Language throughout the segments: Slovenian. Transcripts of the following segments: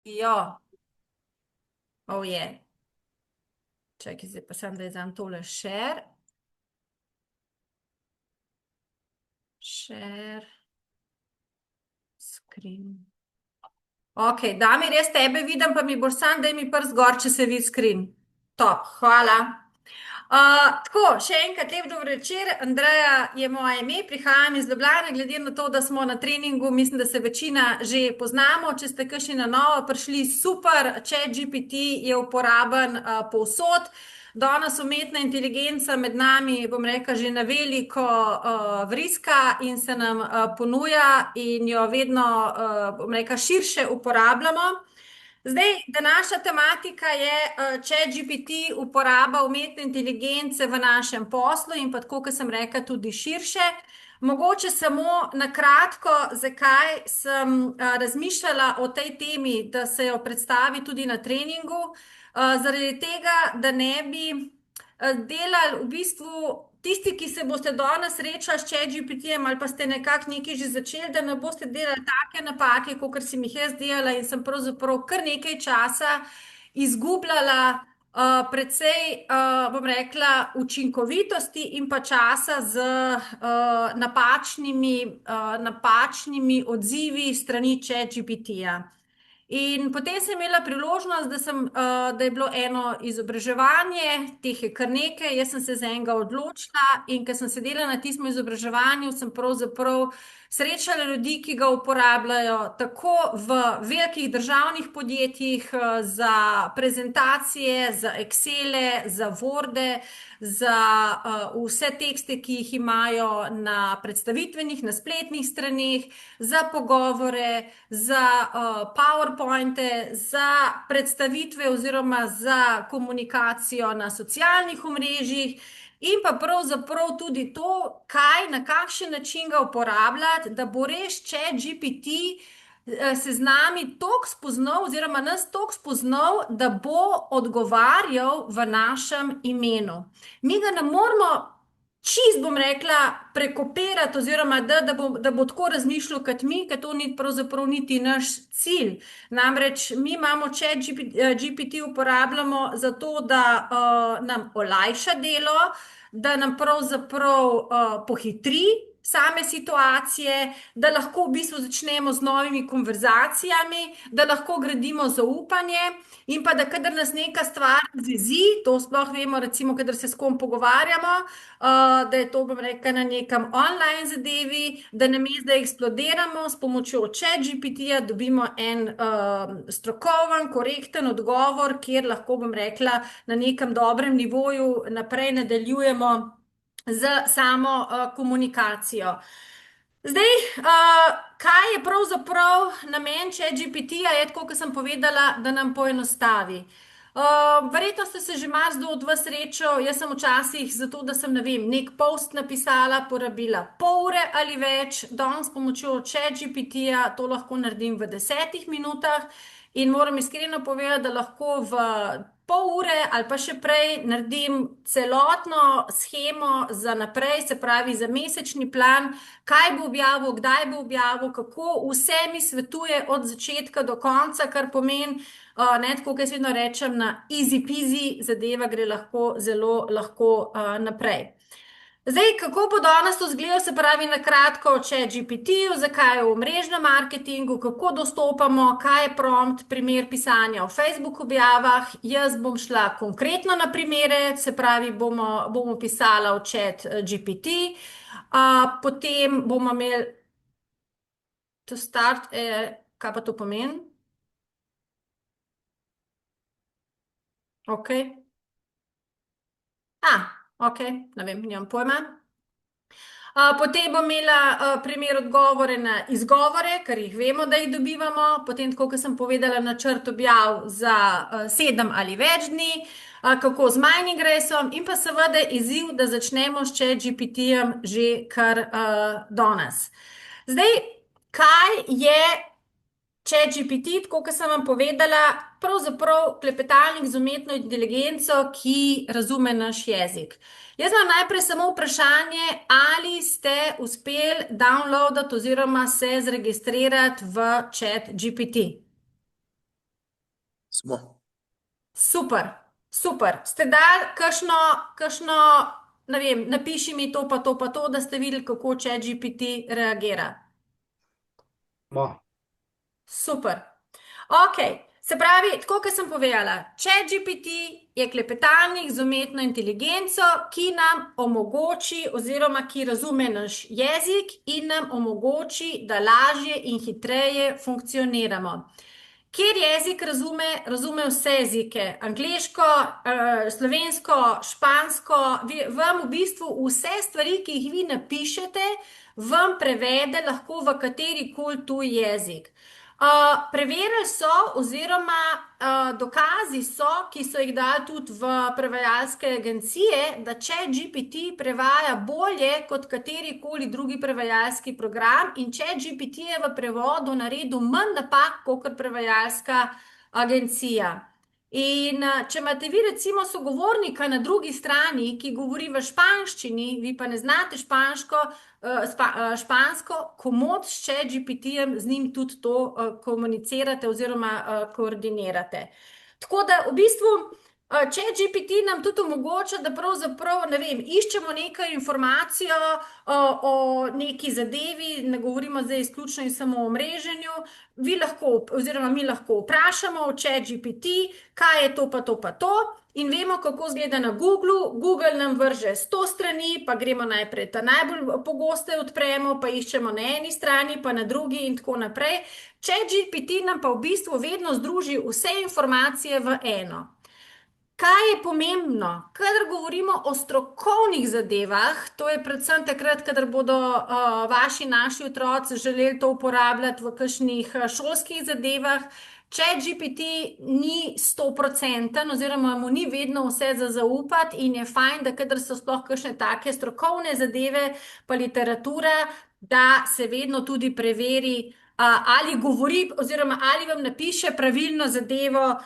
Jo, oh je. Čakaj, zdaj pa sem, da je zam tole share screen. Ok, da mi res tebe vidim, pa mi boš sam, da mi prst gor, če se vidi screen. Top, hvala. Tako, še enkrat lep dober večer. Andreja je moje ime, prihajam iz Ljubljane, glede na to, da smo na treningu, mislim, da se večina že poznamo. Če ste kakšni na novo prišli, super, ChatGPT je uporaben povsod. Danes umetna inteligenca med nami, bom rekla, že na veliko vriska in se nam ponuja in jo vedno, bom rekla, širše uporabljamo. Zdaj, današnja tematika je ChatGPT, uporaba umetne inteligence v našem poslu in pa tako, kot sem rekla, tudi širše. Mogoče samo na kratko, zakaj sem razmišljala o tej temi, da se jo predstavi tudi na treningu. Zaradi tega, da ne bi delali v bistvu tisti, ki se boste danes srečali s ChatGPT-jem ali pa ste nekako nekaj že začeli, da ne boste delali take napake, kot sem jih jaz delala in sem pravzaprav kar nekaj časa izgubljala, precej, bom rekla, učinkovitosti in pa časa z napačnimi odzivi strani ChatGPT-ja. In potem sem imela priložnost, da je bilo eno izobraževanje, teh je kar nekaj, jaz sem se za enega odločila in ker sem sedela na tistem izobraževanju, sem pravzaprav srečala ljudi, ki ga uporabljajo tako v velikih državnih podjetjih za prezentacije, za Excele, za Worde, za vse tekste, ki jih imajo na predstavitvenih, na spletnih straneh, za pogovore, za PowerPointe, za predstavitve oziroma za komunikacijo na socialnih omrežjih in pa pravzaprav tudi to, na kakšen način ga uporabljati, da bo res ChatGPT se z nami toliko spoznal oziroma nas toliko spoznal, da bo odgovarjal v našem imenu. Mi ga ne moramo čist, bom rekla, prekopirati oziroma da bo tako razmišljal kot mi, ker to ni pravzaprav niti naš cilj. Namreč mi imamo ChatGPT uporabljamo zato, da nam olajša delo, da nam pravzaprav pohitri same situacije, da lahko v bistvu začnemo z novimi konverzacijami, da lahko gradimo zaupanje in pa da kadar nas neka stvar zezi, to sploh vemo, recimo, kadar se s kom pogovarjamo, da je to, bom rekla, na nekem online zadevi, da namesto da eksplodiramo s pomočjo ChatGPT-ja, dobimo en strokoven, korekten odgovor, kjer lahko, bom rekla, na nekem dobrem nivoju naprej nadaljujemo z samo komunikacijo. Zdaj, kaj je pravzaprav namen ChatGPT-ja, je tako, kot sem povedala, da nam poenostavi. Verjetno ste se že marsikdo od vas srečal, jaz sem včasih zato, da sem, ne vem, nek post napisala, porabila pol ure ali več, danes s pomočjo ChatGPT-ja to lahko naredim v 10 minutah in moram iskreno povedati, da lahko v pol ure ali pa še prej naredim celotno shemo za naprej, se pravi za mesečni plan, kaj bo objavil, kdaj bo objavil, kako vse mi svetuje od začetka do konca, kar pomeni, ne, tako kot jaz vedno rečem, na easy peasy, zadeva gre lahko zelo lahko naprej. Zdaj, kako bo danes to izgledalo, se pravi na kratko o ChatGPT-ju, zakaj je v mrežnem marketingu, kako dostopamo, kaj je prompt, primer pisanja v Facebook objavah. Jaz bom šla konkretno na primere, se pravi bomo pisala v ChatGPT, potem bomo imeli to start, kaj pa to pomeni? Ok. Ok, ne vem, nimam pojma. Potem bom imela primer odgovore na izgovore, ker jih vemo, da jih dobivamo. Potem, tako kot sem povedala, načrt objav za 7 ali več dni, kako z Mindingressom in pa seveda izziv, da začnemo s ChatGPT-jem že kar danes. Zdaj, kaj je ChatGPT, tako kot sem vam povedala, pravzaprav klepetalnik z umetno inteligenco, ki razume naš jezik. Jaz imam najprej samo vprašanje, ali ste uspeli downloadati oziroma se zregistrirati v ChatGPT. Smo. Super, super. Ste dali kakšno, ne vem, napiši mi to pa to pa to, da ste videli, kako ChatGPT reagira. Ma. Super. Ok, se pravi, tako kot sem povedala, ChatGPT je klepetalnik z umetno inteligenco, ki nam omogoči, oziroma ki razume naš jezik in nam omogoči, da lažje in hitreje funkcioniramo. Kjer jezik razume, razume vse jezike, angleško, slovensko, špansko, vam v bistvu vse stvari, ki jih vi napišete, vam prevede lahko v kateri koli tuj jezik. Preverili so, oziroma dokazi so, ki so jih dali tudi v prevajalske agencije, da ChatGPT prevaja bolje kot katerikoli drugi prevajalski program, in ChatGPT je v prevodu naredil manj napak kot prevajalska agencija. In če imate vi recimo sogovornika na drugi strani, ki govori v španščini, vi pa ne znate špansko, komot s ChatGPT-jem z njim tudi to komunicirate oziroma koordinirate. Tako da v bistvu ChatGPT nam tudi omogoča, da pravzaprav, ne vem, iščemo neko informacijo o neki zadevi, ne govorimo zdaj izključno in samo o mreženju, vi lahko, oziroma mi lahko vprašamo v ChatGPT, kaj je to pa to pa to, in vemo, kako izgleda na Googlu. Google nam vrže 100 strani, pa gremo najprej ta najbolj pogoste odpremo, pa iščemo na eni strani, pa na drugi in tako naprej. ChatGPT nam pa v bistvu vedno združi vse informacije v eno. Kaj je pomembno? Kadar govorimo o strokovnih zadevah, to je predvsem takrat, kadar bodo naši otroci želeli to uporabljati v kakšnih šolskih zadevah, ChatGPT ni 100%, oziroma mu ni vedno vse za zaupati, in je fajn, da kadar so sploh kakšne take strokovne zadeve, pa literatura, da se vedno tudi preveri, ali govori, oziroma ali vam napiše pravilno zadevo,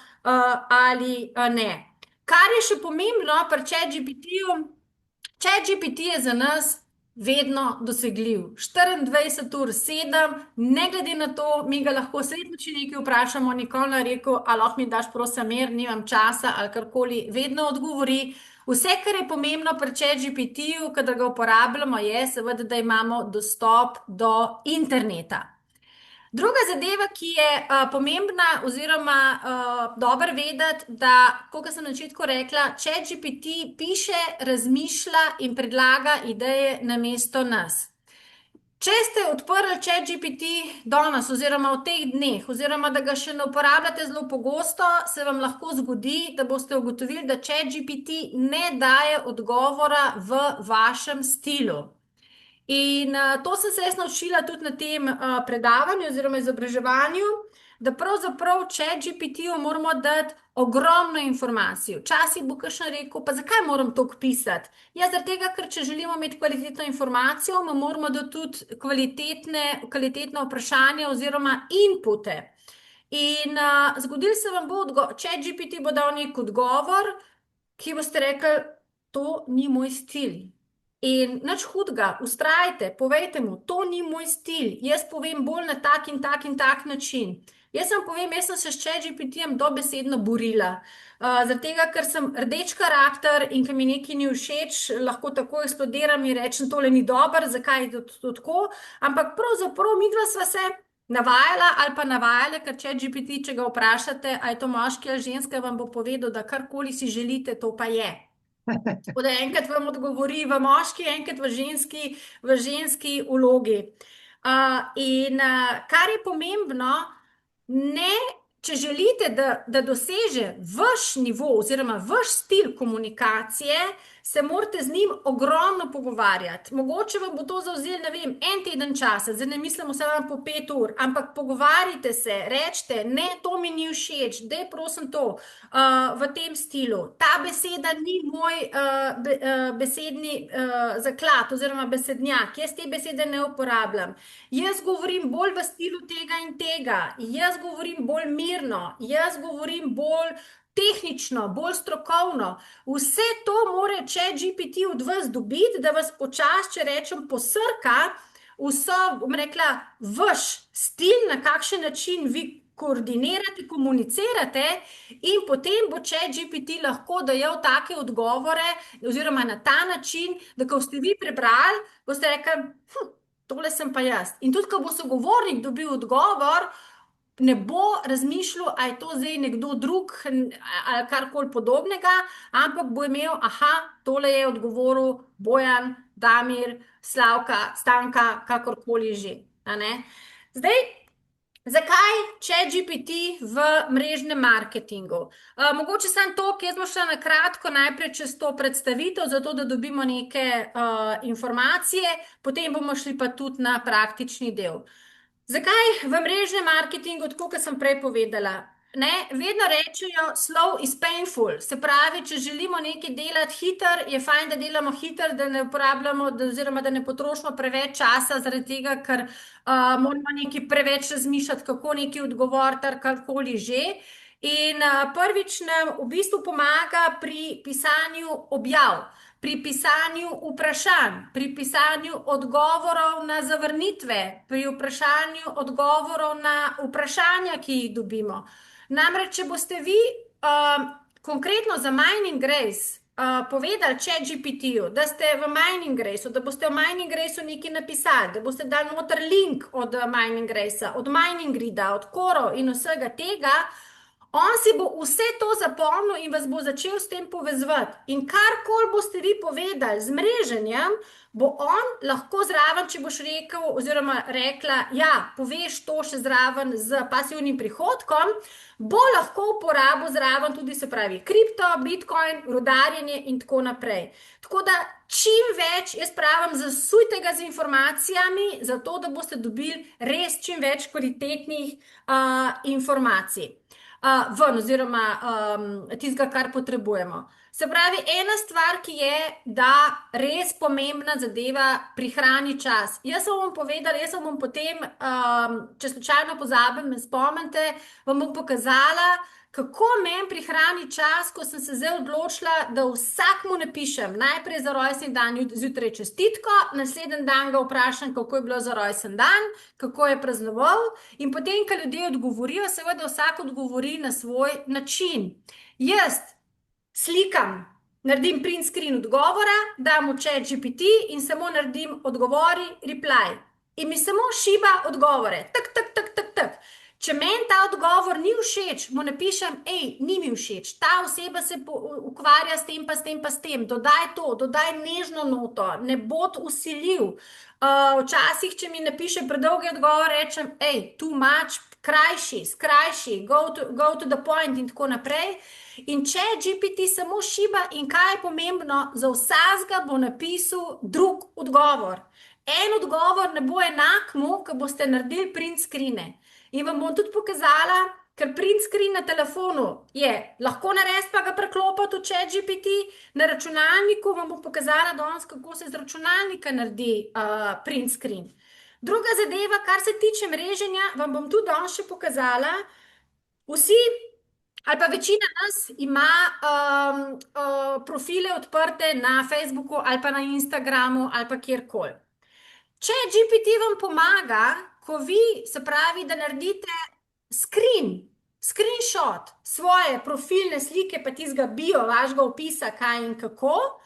ali ne. Kar je še pomembno pri ChatGPT-ju, ChatGPT je za nas vedno dosegljiv. 24/7, ne glede na to, mi ga lahko srednjo, če nekaj vprašamo, nikoli ne rekel, a lahko mi daš prosim mir, nimam časa ali karkoli, vedno odgovori. Vse, kar je pomembno pri ChatGPT-ju, kadar ga uporabljamo, je seveda, da imamo dostop do interneta. Druga zadeva, ki je pomembna, oziroma dobro vedeti, da, kot sem na začetku rekla, ChatGPT piše, razmišlja in predlaga ideje namesto nas. Če ste odprli ChatGPT danes, oziroma v teh dneh, oziroma da ga še ne uporabljate zelo pogosto, se vam lahko zgodi, da boste ugotovili, da ChatGPT ne daje odgovora v vašem stilu. In to sem se jaz naučila tudi na tem predavanju oziroma izobraževanju, da pravzaprav ChatGPT-ju moramo dati ogromno informacij. Včasih bo kakšen rekel, pa zakaj moram toliko pisati? Ja, zaradi tega, ker če želimo imeti kvalitetno informacijo, moramo dati tudi kvalitetna vprašanja oziroma inpute. In zgodil se vam bo, ChatGPT bo dal nek odgovor, ki boste rekli, to ni moj stil. In nič hudega, vztrajajte, povejte mu, to ni moj stil, jaz povem bolj na tak in tak in tak način. Jaz vam povem, jaz sem se s ChatGPT-jem dobesedno borila. Zaradi tega, ker sem rdeč karakter, in ker mi nekaj ni všeč, lahko tako eksplodiram in rečem, tole ni dobro, zakaj je to tako. Ampak pravzaprav midva sva se navajala ali pa navajale, ker ChatGPT, če ga vprašate, a je to moški ali ženska, vam bo povedal, da karkoli si želite, to pa je. Tako da enkrat vam odgovori v moški, enkrat v ženski vlogi. In kar je pomembno, ne, če želite, da doseže vaš nivo oziroma vaš stil komunikacije, se morate z njim ogromno pogovarjati. Mogoče vam bo to zavzelo, ne vem, en teden časa, zdaj ne mislim vse vam po 5 ur, ampak pogovarjite se, rečete, ne, to mi ni všeč, daj prosim to v tem stilu. Ta beseda ni moj besedni zaklad oziroma besednjak, jaz te besede ne uporabljam. Jaz govorim bolj v stilu tega in tega, jaz govorim bolj mirno, jaz govorim bolj tehnično, bolj strokovno. Vse to mora ChatGPT od vas dobiti, da vas počasi, če rečem, posrka vso, bom rekla, vaš stil, na kakšen način vi koordinirate, komunicirate in potem bo ChatGPT lahko dajal take odgovore oziroma na ta način, da ko ste vi prebrali, boste rekli, tole sem pa jaz. In tudi, ko bo sogovornik dobil odgovor, ne bo razmišljal, a je to zdaj nekdo drug ali karkoli podobnega, ampak bo imel, tole je odgovoril Bojan, Damir, Slavka, Stanka, kakorkoli že. A ne? Zdaj, zakaj ChatGPT v mrežnem marketingu? Mogoče samo to, jaz bom šla na kratko najprej čez to predstavitev, zato da dobimo neke informacije, potem bomo šli pa tudi na praktični del. Zakaj v mrežnem marketingu, tako kot sem prej povedala, ne, vedno rečejo, slow is painful. Se pravi, če želimo nekaj delati hiter, je fajn, da delamo hiter, da ne uporabljamo, oziroma da ne potrošimo preveč časa, zaradi tega, ker moramo nekaj preveč razmišljati, kako nekaj odgovoriti, ali karkoli že. In prvič nam v bistvu pomaga pri pisanju objav, pri pisanju vprašanj, pri pisanju odgovorov na zavrnitve, pri vprašanju odgovorov na vprašanja, ki jih dobimo. Namreč, če boste vi konkretno za Mining Race povedali ChatGPT-ju, da ste v Mining Raceu, da boste v Mining Raceu nekaj napisali, da boste dali noter link od Mining Racea, od Mining Grida, od Koro in vsega tega, on si bo vse to zapomnil in vas bo začel s tem povezovati. In karkoli boste vi povedali z mreženjem, bo on lahko zraven, če boš rekel oziroma rekla, ja, poveš to še zraven z pasivnim prihodkom, bo lahko uporabil zraven tudi, se pravi, kripto, bitcoin, rudarjenje in tako naprej. Tako da čim več, jaz pravim, zasujte ga z informacijami, zato da boste dobili res čim več kvalitetnih informacij. Oziroma tistega, kar potrebujemo. Se pravi, ena stvar, ki je, da res pomembna zadeva prihrani čas. Jaz vam bom povedala, jaz vam bom potem, če slučajno pozabim, me spomnite, vam bom pokazala, kako meni prihrani čas, ko sem se zdaj odločila, da vsakmu napišem najprej za rojstni dan zjutraj čestitko, naslednji dan ga vprašam, kako je bilo za rojstni dan, kako je praznoval in potem, ko ljudje odgovorijo, seveda vsak odgovori na svoj način. Jaz slikam, naredim print screen odgovora, dam v ChatGPT in samo naredim odgovori, reply. In mi samo šiba odgovore. Tak. Če meni ta odgovor ni všeč, mu napišem, ni mi všeč, ta oseba se ukvarja s tem pa s tem pa s tem, dodaj to, dodaj nežno noto, ne bod vsiljiv. Včasih, če mi napiše predolgi odgovor, rečem, too much, skrajši, go to the point in tako naprej. In ChatGPT samo šiba in kaj je pomembno, za vsakega bo napisal drug odgovor. En odgovor ne bo enak mu, ko boste naredili print screene. In vam bom tudi pokazala, ker print screen na telefonu je lahko narediti, pa ga preklopiti v ChatGPT, na računalniku vam bom pokazala danes, kako se z računalnika naredi print screen. Druga zadeva, kar se tiče mreženja, vam bom tudi danes še pokazala. Vsi, ali pa večina nas ima profile odprte na Facebooku ali pa na Instagramu ali pa kjerkoli. ChatGPT vam pomaga, ko vi, se pravi, da naredite screenshot svoje profilne slike, pa tistega bio, vašega opisa, kaj in kako,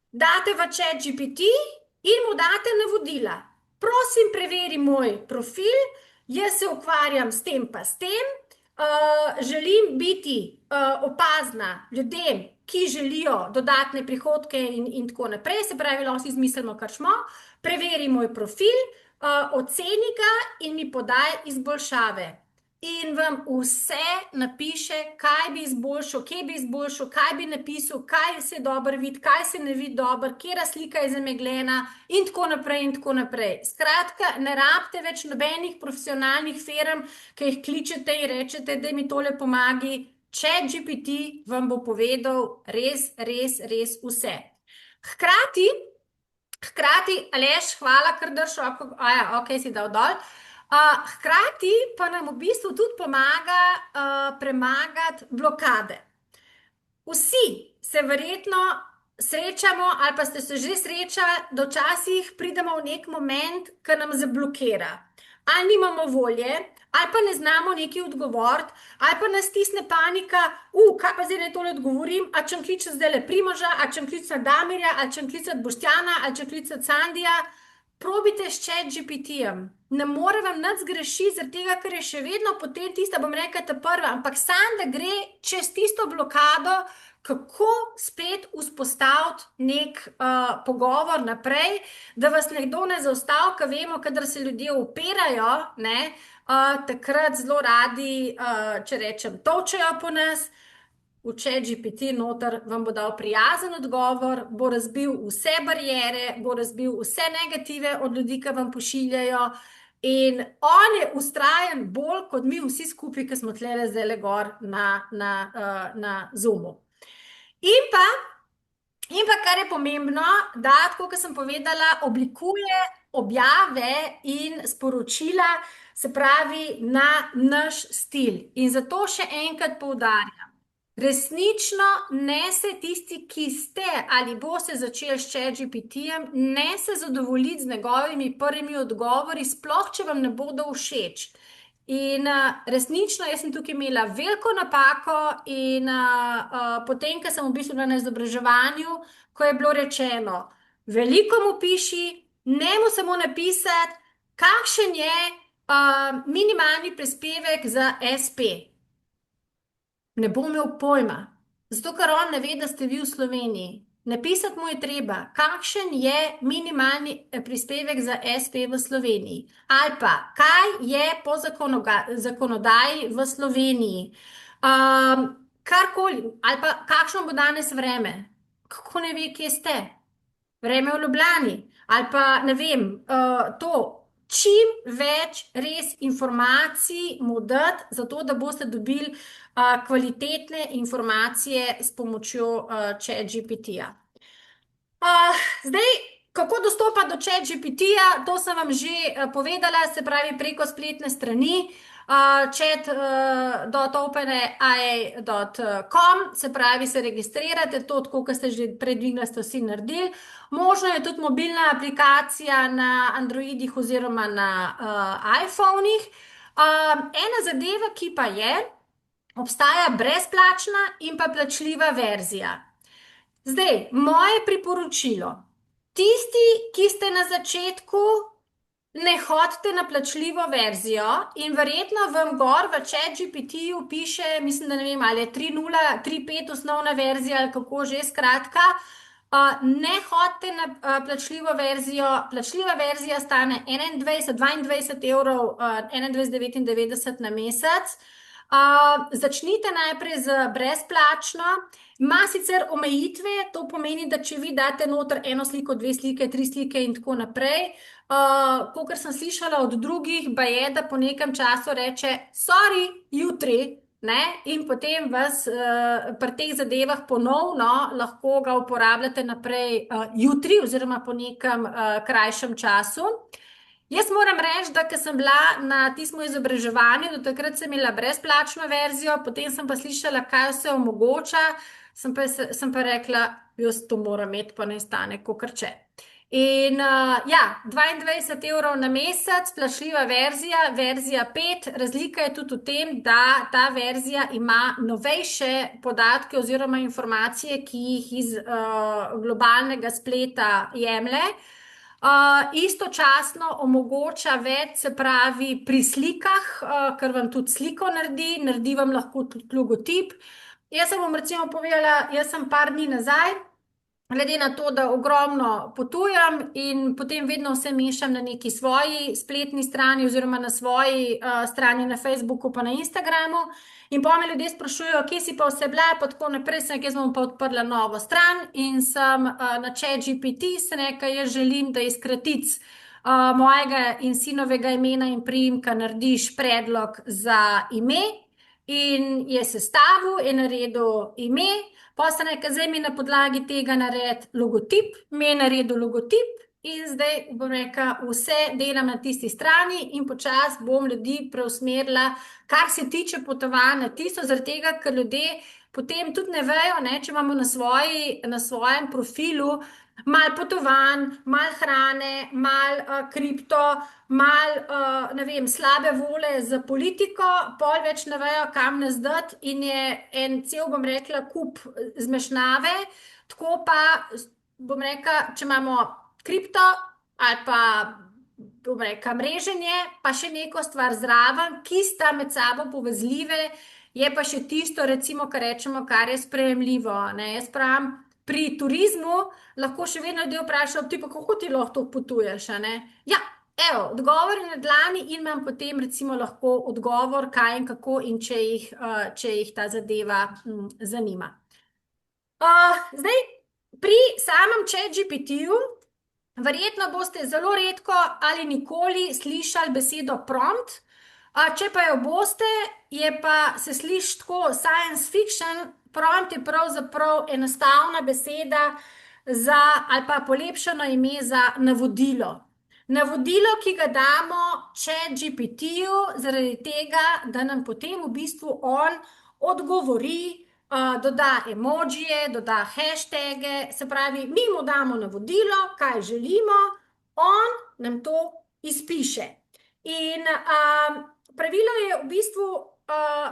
date v ChatGPT in mu date navodila. Prosim, preveri moj profil, jaz se ukvarjam s tem pa s tem, želim biti opazna ljudem, ki želijo dodatne prihodke in tako naprej, se pravi, lahko si izmislimo, kar smo, preveri moj profil, oceni ga in mi podaj izboljšave. In vam vse napiše, kaj bi izboljšal, kje bi izboljšal, kaj bi napisal, kaj se dobro vidi, kaj se ne vidi dobro, katera slika je zamegljena in tako naprej in tako naprej. Skratka, ne rabite več nobenih profesionalnih firm, ki jih kličete in rečete, da mi tole pomagi. ChatGPT vam bo povedal res vse. Hkrati, Aleš, hvala, ker drž roko, okej, si dal dol. Hkrati pa nam v bistvu tudi pomaga premagati blokade. Vsi se verjetno srečamo ali pa ste se že srečali, da včasih pridemo v nek moment, ki nam zablokira. Ali nimamo volje, ali pa ne znamo nekaj odgovoriti, ali pa nas stisne panika, kaj pa zdaj naj tole odgovorim, a čem klicati zdaj le Primoža, a čem klicati Damirja, a čem klicati Boštjana, a čem klicati Sandija. Probite s ChatGPT-jem. Ne more vam nič zgrešiti, zaradi tega, ker je še vedno potem tista, bom rekla, ta prva, ampak sam, da gre čez tisto blokado, kako spet vzpostaviti nek pogovor naprej, da vas nekdo ne zaustavi, ker vemo, kadar se ljudje upirajo, ne, takrat zelo radi, če rečem, točejo po nas. V ChatGPT noter vam bo dal prijazen odgovor, bo razbil vse barijere, bo razbil vse negative od ljudi, ki vam pošiljajo, in on je vztrajen bolj kot mi vsi skupaj, ki smo tlele zdaj gor na Zoomu. In pa, kar je pomembno, da, tako kot sem povedala, oblikuje objave in sporočila, se pravi, na naš stil. In zato še enkrat poudarjam, resnično ne se tisti, ki ste ali boste začeli s ChatGPT-jem, ne se zadovoljiti z njegovimi prvimi odgovori, sploh če vam ne bodo všeč. In resnično, jaz sem tukaj imela veliko napako in potem, ko sem v bistvu bila na izobraževanju, ko je bilo rečeno, veliko mu piši, ne mu samo napisati, kakšen je minimalni prispevek za SP. Ne bo imel pojma, zato ker on ne ve, da ste vi v Sloveniji. Napisati mu je treba, kakšen je minimalni prispevek za SP v Sloveniji, ali pa kaj je po zakonodaji v Sloveniji. Karkoli, ali pa kakšno bo danes vreme, kako ne ve, kje ste. Vreme v Ljubljani, ali pa ne vem, to. Čim več res informacij mu dati, zato da boste dobili kvalitetne informacije s pomočjo ChatGPT-ja. Zdaj, kako dostopati do ChatGPT-ja, to sem vam že povedala, se pravi preko spletne strani chat.openai.com, se pravi se registrirate, to tako, kot ste že predvideli, ste vsi naredili. Možno je tudi mobilna aplikacija na Androidih oziroma na iPhonih. Ena zadeva, ki pa je, obstaja brezplačna in pa plačljiva verzija. Zdaj, moje priporočilo, tisti, ki ste na začetku, ne hodite na plačljivo verzijo in verjetno vam gor v ChatGPT-ju piše, mislim, da ne vem, ali je 3.0, 3.5 osnovna verzija ali kako že, skratka, ne hodite na plačljivo verzijo. Plačljiva verzija stane 22 evrov, 21,99 na mesec. Začnite najprej z brezplačno. Ima sicer omejitve, to pomeni, da če vi date noter eno sliko, dve slike, tri slike in tako naprej, kakor sem slišala od drugih, pa je, da po nekem času reče, sorry, jutri, ne, in potem vas pri teh zadevah ponovno lahko ga uporabljate naprej jutri oziroma po nekem krajšem času. Jaz moram reči, da ko sem bila na tistem izobraževanju, do takrat sem imela brezplačno verzijo, potem sem pa slišala, kaj vse omogoča, sem pa rekla, jaz to moram imeti, pa ne stane kokrče. In ja, 22 evrov na mesec, plačljiva verzija, verzija 5, razlika je tudi v tem, da ta verzija ima novejše podatke oziroma informacije, ki jih iz globalnega spleta jemlje. Istočasno omogoča več, se pravi pri slikah, ker vam tudi sliko naredi vam lahko tudi logotip. Jaz sem vam recimo povedala, jaz sem par dni nazaj, glede na to, da ogromno potujem in potem vedno vse mešam na neki svoji spletni strani oziroma na svoji strani na Facebooku pa na Instagramu. In pa me ljudje sprašujejo, kje si pa vse bila, pa tako naprej, sem rekla, jaz bom pa odprla novo stran in sem na ChatGPT, sem rekla, jaz želim, da iz kratic mojega in sinovega imena in priimka narediš predlog za ime in je sestavil in naredil ime, pa sem rekla, zdaj mi na podlagi tega naredi logotip, mi je naredil logotip. In zdaj bom rekla, vse delam na tisti strani in počasi bom ljudi preusmerila, kar se tiče potovanja, tisto zaradi tega, ker ljudje potem tudi ne vejo, ne, če imamo na svojem profilu Mal potovanj, mal hrane, mal kripto, mal, ne vem, slabe vole za politiko, pol več ne vejo, kam nas dati in je en cel, bom rekla, kup zmešnjave. Tako pa, bom rekla, če imamo kripto ali pa, bom rekla, mreženje, pa še neko stvar zraven, ki sta med sabo povezljive, je pa še tisto, recimo, kar rečemo, kar je sprejemljivo. Ne? Jaz pravim, pri turizmu lahko še vedno ljudje vprašajo, ti pa kako ti lahko to potuješ, a ne? Ja, evo, odgovor je na dlani in imam potem recimo lahko odgovor, kaj in kako in če jih ta zadeva zanima. Zdaj, pri samem ChatGPT-ju verjetno boste zelo redko ali nikoli slišali besedo prompt, če pa jo boste, je pa se sliši tako science fiction. Prompt je pravzaprav enostavna beseda za, ali pa polepšano ime za navodilo. Navodilo, ki ga damo ChatGPT-ju, zaradi tega, da nam potem v bistvu on odgovori, doda emojije, doda hashtage, se pravi, mi mu damo navodilo, kaj želimo, on nam to izpiše. In pravilo je v bistvu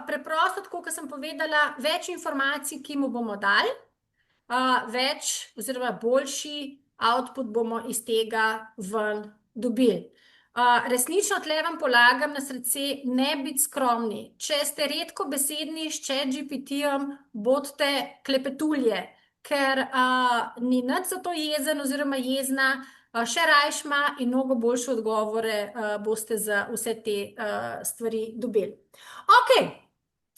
preprosto, tako kot sem povedala, več informacij, ki mu bomo dali, več oziroma boljši output bomo iz tega ven dobili. Resnično tle vam polagam na srce, ne biti skromni. Če ste redko besedni s ChatGPT-jem, bodite klepetulje, ker ni nič za to jezen oziroma jezna, še rajšma in mnogo boljše odgovore boste za vse te stvari dobili. Ok,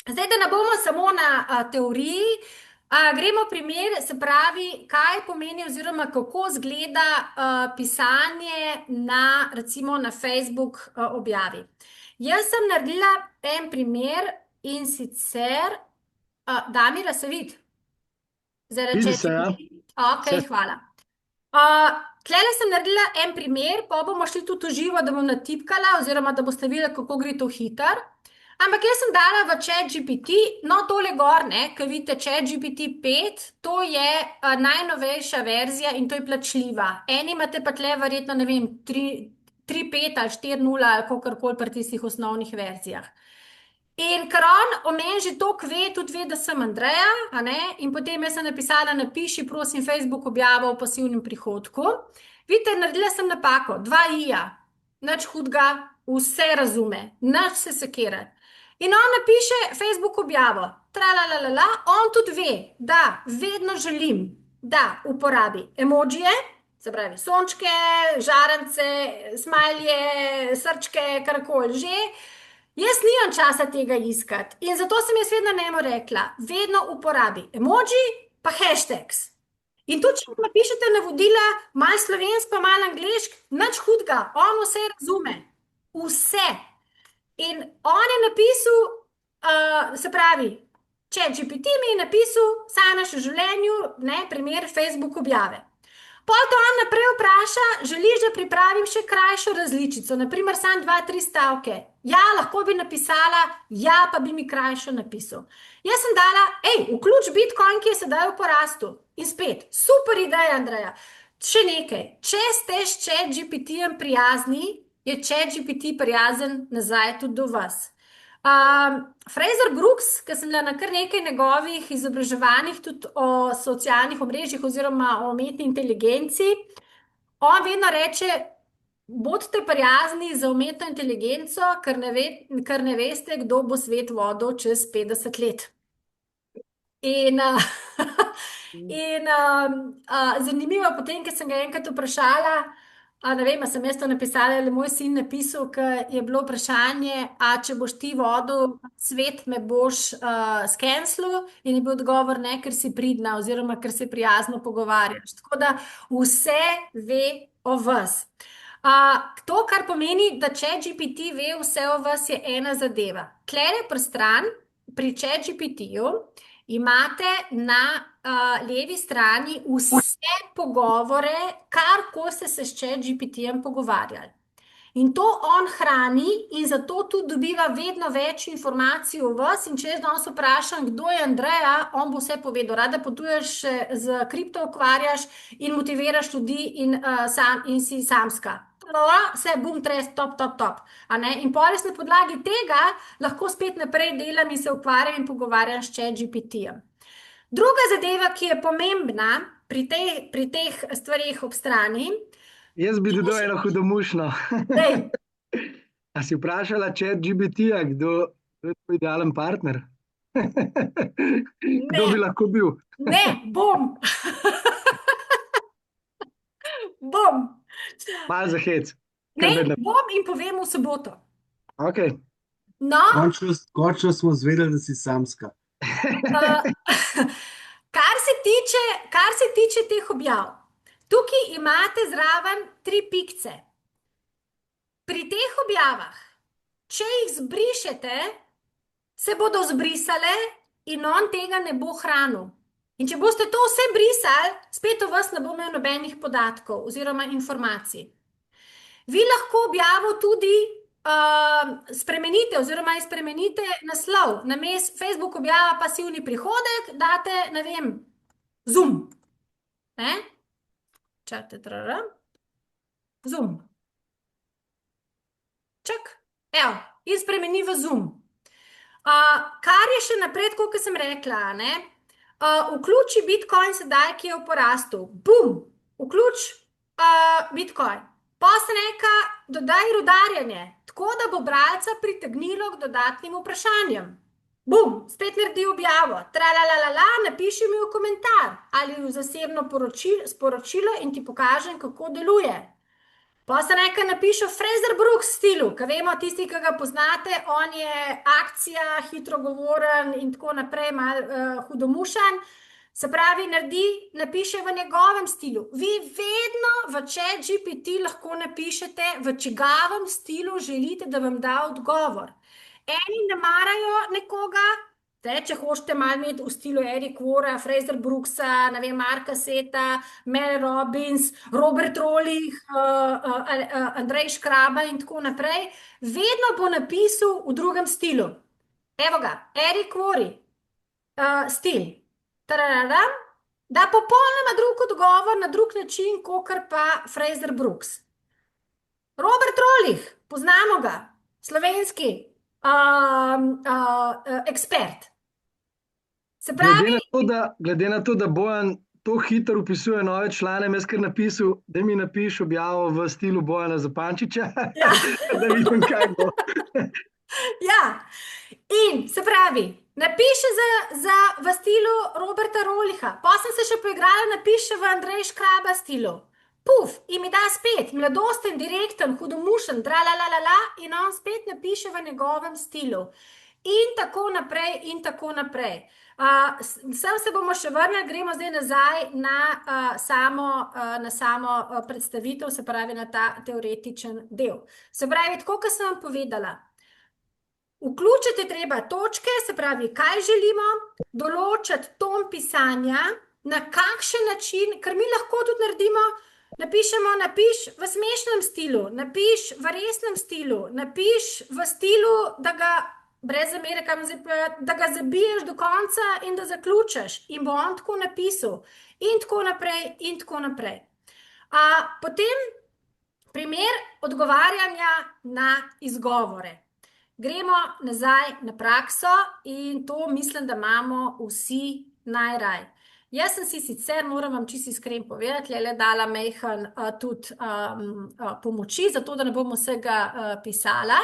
zdaj da ne bomo samo na teoriji, gremo primer, se pravi, kaj pomeni oziroma kako zgleda pisanje na, recimo, na Facebook objavi. Jaz sem naredila en primer in sicer, Damira, se vidi? Vidi se, ja. Ok, hvala. Tlele sem naredila en primer, pa bomo šli tudi v živo, da bom natipkala oziroma da boste videli, kako gre to hitro. Ampak jaz sem dala v ChatGPT, no tole gor, ne, ki vidite ChatGPT 5, to je najnovejša verzija in to je plačljiva. Eni imate pa tle verjetno, ne vem, 3.5 ali 4.0 ali kakorkoli pri tistih osnovnih verzijah. In ker on o meni že toliko ve, tudi ve, da sem Andreja, a ne, in potem jaz sem napisala, napiši, prosim, Facebook objavo o pasivnem prihodku. Vidite, naredila sem napako, 2 i-ja, nič hudega, vse razume, nič se sekirati. In on napiše Facebook objavo, tralalala, on tudi ve, da vedno želim, da uporabi emojije, se pravi sončke, žarance, smajlje, srčke, karkoli že. Jaz nimam časa tega iskati in zato sem jaz vedno njemu rekla, vedno uporabi emoji pa hashtags. In tudi, če napišete navodila, malo slovensko, malo angleško, nič hudega, on vse razume. Vse. In on je napisal, se pravi, ChatGPT mi je napisal, sanjaš o življenju, ne, primer Facebook objave. Potem to on naprej vpraša, želiš, da pripravim še krajšo različico, naprimer samo 2-3 stavke. Ja, lahko bi napisala, ja, pa bi mi krajšo napisal. Jaz sem dala, vključ Bitcoin, ki je sedaj v porastu. In spet, super ideja, Andreja. Še nekaj, če ste s ChatGPT-jem prijazni, je ChatGPT prijazen nazaj tudi do vas. Fraser Brooks, ki sem bila na kar nekaj njegovih izobraževanjih tudi o socialnih omrežjih oziroma o umetni inteligenci, on vedno reče, bodite prijazni za umetno inteligenco, ker ne veste, kdo bo svet vodil čez 50 let. In zanimivo potem, ker sem ga enkrat vprašala, ne vem, a sem jaz to napisala ali moj sin napisal, ker je bilo vprašanje, če boš ti vodil svet, me boš skenslil, in je bil odgovor ne, ker si pridna oziroma ker se prijazno pogovarjaš. Tako da vse ve o vas. To, kar pomeni, da ChatGPT ve vse o vas, je ena zadeva. Tlele pri stran, pri ChatGPT-ju, imate na levi strani vse pogovore, kar ko ste se s ChatGPT-jem pogovarjali. In to on hrani in zato tudi dobiva vedno več informacij o vas. In če jaz danes vprašam, kdo je Andreja, on bo vse povedal. Rada potuješ, z kripto ukvarjaš in motiviraš ljudi in si samska. Vse bum, tres, top, top, top. A ne? In potem na podlagi tega lahko spet naprej delam in se ukvarjam in pogovarjam s ChatGPT-jem. Druga zadeva, ki je pomembna pri teh stvarih ob strani. Jaz bi dodal eno hudomušno. Dej, A si vprašala ChatGPT-ja, kdo je tvoj idealen partner? Kdo bi ne, lahko bil? ne, bom. Bom. Malo za hec. Ne, bom in povem v soboto. Okay. No, Končno smo zvedeli, da si samska. kar se tiče teh objav, tukaj imate zraven 3 pikce. Pri teh objavah, če jih zbrišete, se bodo zbrisale in on tega ne bo hranil. In če boste to vse brisali, spet o vas ne bo imel nobenih podatkov oziroma informacij. Vi lahko objavo tudi spremenite oziroma spremenite naslov. Namesto Facebook objava pasivni prihodek, date, ne vem, Zoom. Ne? Čakajte, Zoom. Čak, evo, in spremeni v Zoom. Kar je še naprej, kot sem rekla, ne? Vključi Bitcoin sedaj, ki je v porastu. Bum, vključ Bitcoin. Pa se neka dodaj rudarjenje, tako da bo bralca pritegnilo k dodatnim vprašanjem. Bum, spet naredi objavo, tralalala, napiši mi v komentar ali v zasebno sporočilo in ti pokažem, kako deluje. Pa se nekaj napiše v Fraser Brooks stilu, ki vemo, tisti, ki ga poznate, on je akcija, hitro govoren in tako naprej, malo hudomušen. Se pravi, napiše v njegovem stilu. Vi vedno v ChatGPT lahko napišete, v čigavem stilu želite, da vam da odgovor. Eni ne marajo nekoga, če hočete malo imeti v stilu Eric Vora, Fraser Brooksa, ne vem, Marka Seta, Mel Robbins, Robert Rolih, Andrej Škraba in tako naprej, vedno bo napisal v drugem stilu. Evo ga, Eric Vori, stil. Da popolnoma drug odgovor na drug način, kakor pa Fraser Brooks. Robert Rolih, poznamo ga, slovenski ekspert. Se pravi, glede na to, da Bojan to hitro upisuje nove člane, jaz kar napisal, da mi napiš objavo v stilu Bojana Zupančiča, ja. da vidim, kaj bo. Ja, in se pravi, napiše v stilu Roberta Roliha, pa sem se še poigrala, napiše v Andrej Škraba stilu. Puf, in mi da spet, mladosten, direkten, hudomušen, tralalala, in on spet napiše v njegovem stilu. In tako naprej, in tako naprej. Sem se bomo še vrnili, gremo zdaj nazaj na samo predstavitev, se pravi na ta teoretičen del. Se pravi, tako, kot sem vam povedala, vključiti treba točke, se pravi, kaj želimo, določiti ton pisanja, na kakšen način, ker mi lahko tudi naredimo, napiš v smešnem stilu, napiš v resnem stilu, napiš v stilu, da ga, brez zamere, da ga zabiješ do konca in da zaključiš in bo on tako napisal in tako naprej in tako naprej. Potem primer odgovarjanja na izgovore. Gremo nazaj na prakso in to mislim, da imamo vsi najraj. Jaz sem si sicer, moram vam čisto iskren povedati, le dala majhen tudi pomoči, zato da ne bom vsega pisala.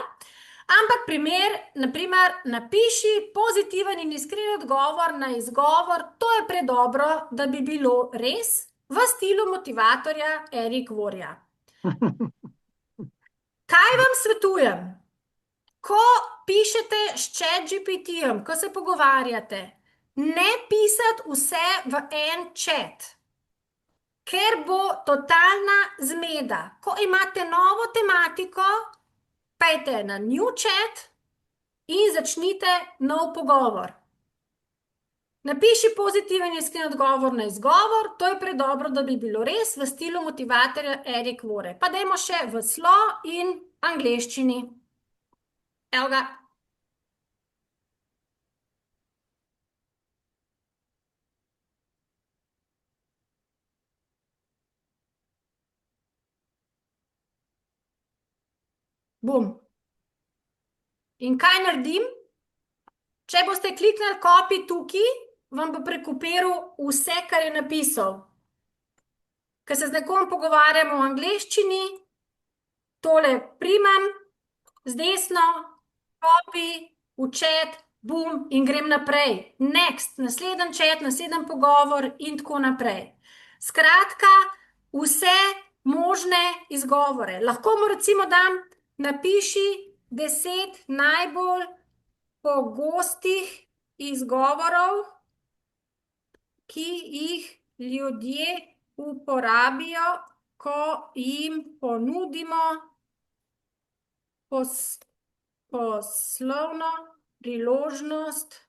Ampak primer, naprimer, napiši pozitiven in iskren odgovor na izgovor, to je predobro, da bi bilo res, v stilu motivatorja Eric Vorja. Kaj vam svetujem? Ko pišete s ChatGPT-jem, ko se pogovarjate, ne pisati vse v en chat, ker bo totalna zmeda. Ko imate novo tematiko, pojdite na new chat in začnite nov pogovor. Napiši pozitiven iskren odgovor na izgovor, to je predobro, da bi bilo res v stilu motivatorja Erik Vore. Pa dajmo še v slo in angleščini. Evo ga. Bum. In kaj naredim? Če boste kliknili copy tukaj, vam bo prekopiral vse, kar je napisal. Ker se z nekom pogovarjamo v angleščini, tole primem, z desno, copy, v chat, bum, in grem naprej. Next, naslednji chat, naslednji pogovor in tako naprej. Skratka, vse možne izgovore. Lahko mu recimo dam, napiši 10 najbolj pogostih izgovorov, ki jih ljudje uporabijo, ko jim ponudimo poslovno priložnost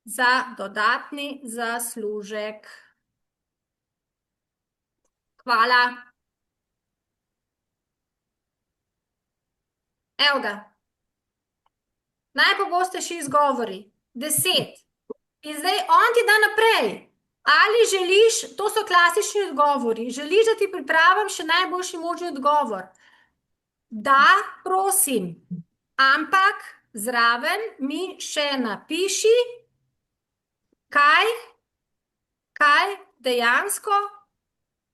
za dodatni zaslužek. Hvala. Evo ga. Najpogostejši izgovori. 10. In zdaj on ti da naprej. Ali želiš, to so klasični odgovori, želiš, da ti pripravim še najboljši možni odgovor? Da, prosim, ampak zraven mi še napiši, kaj dejansko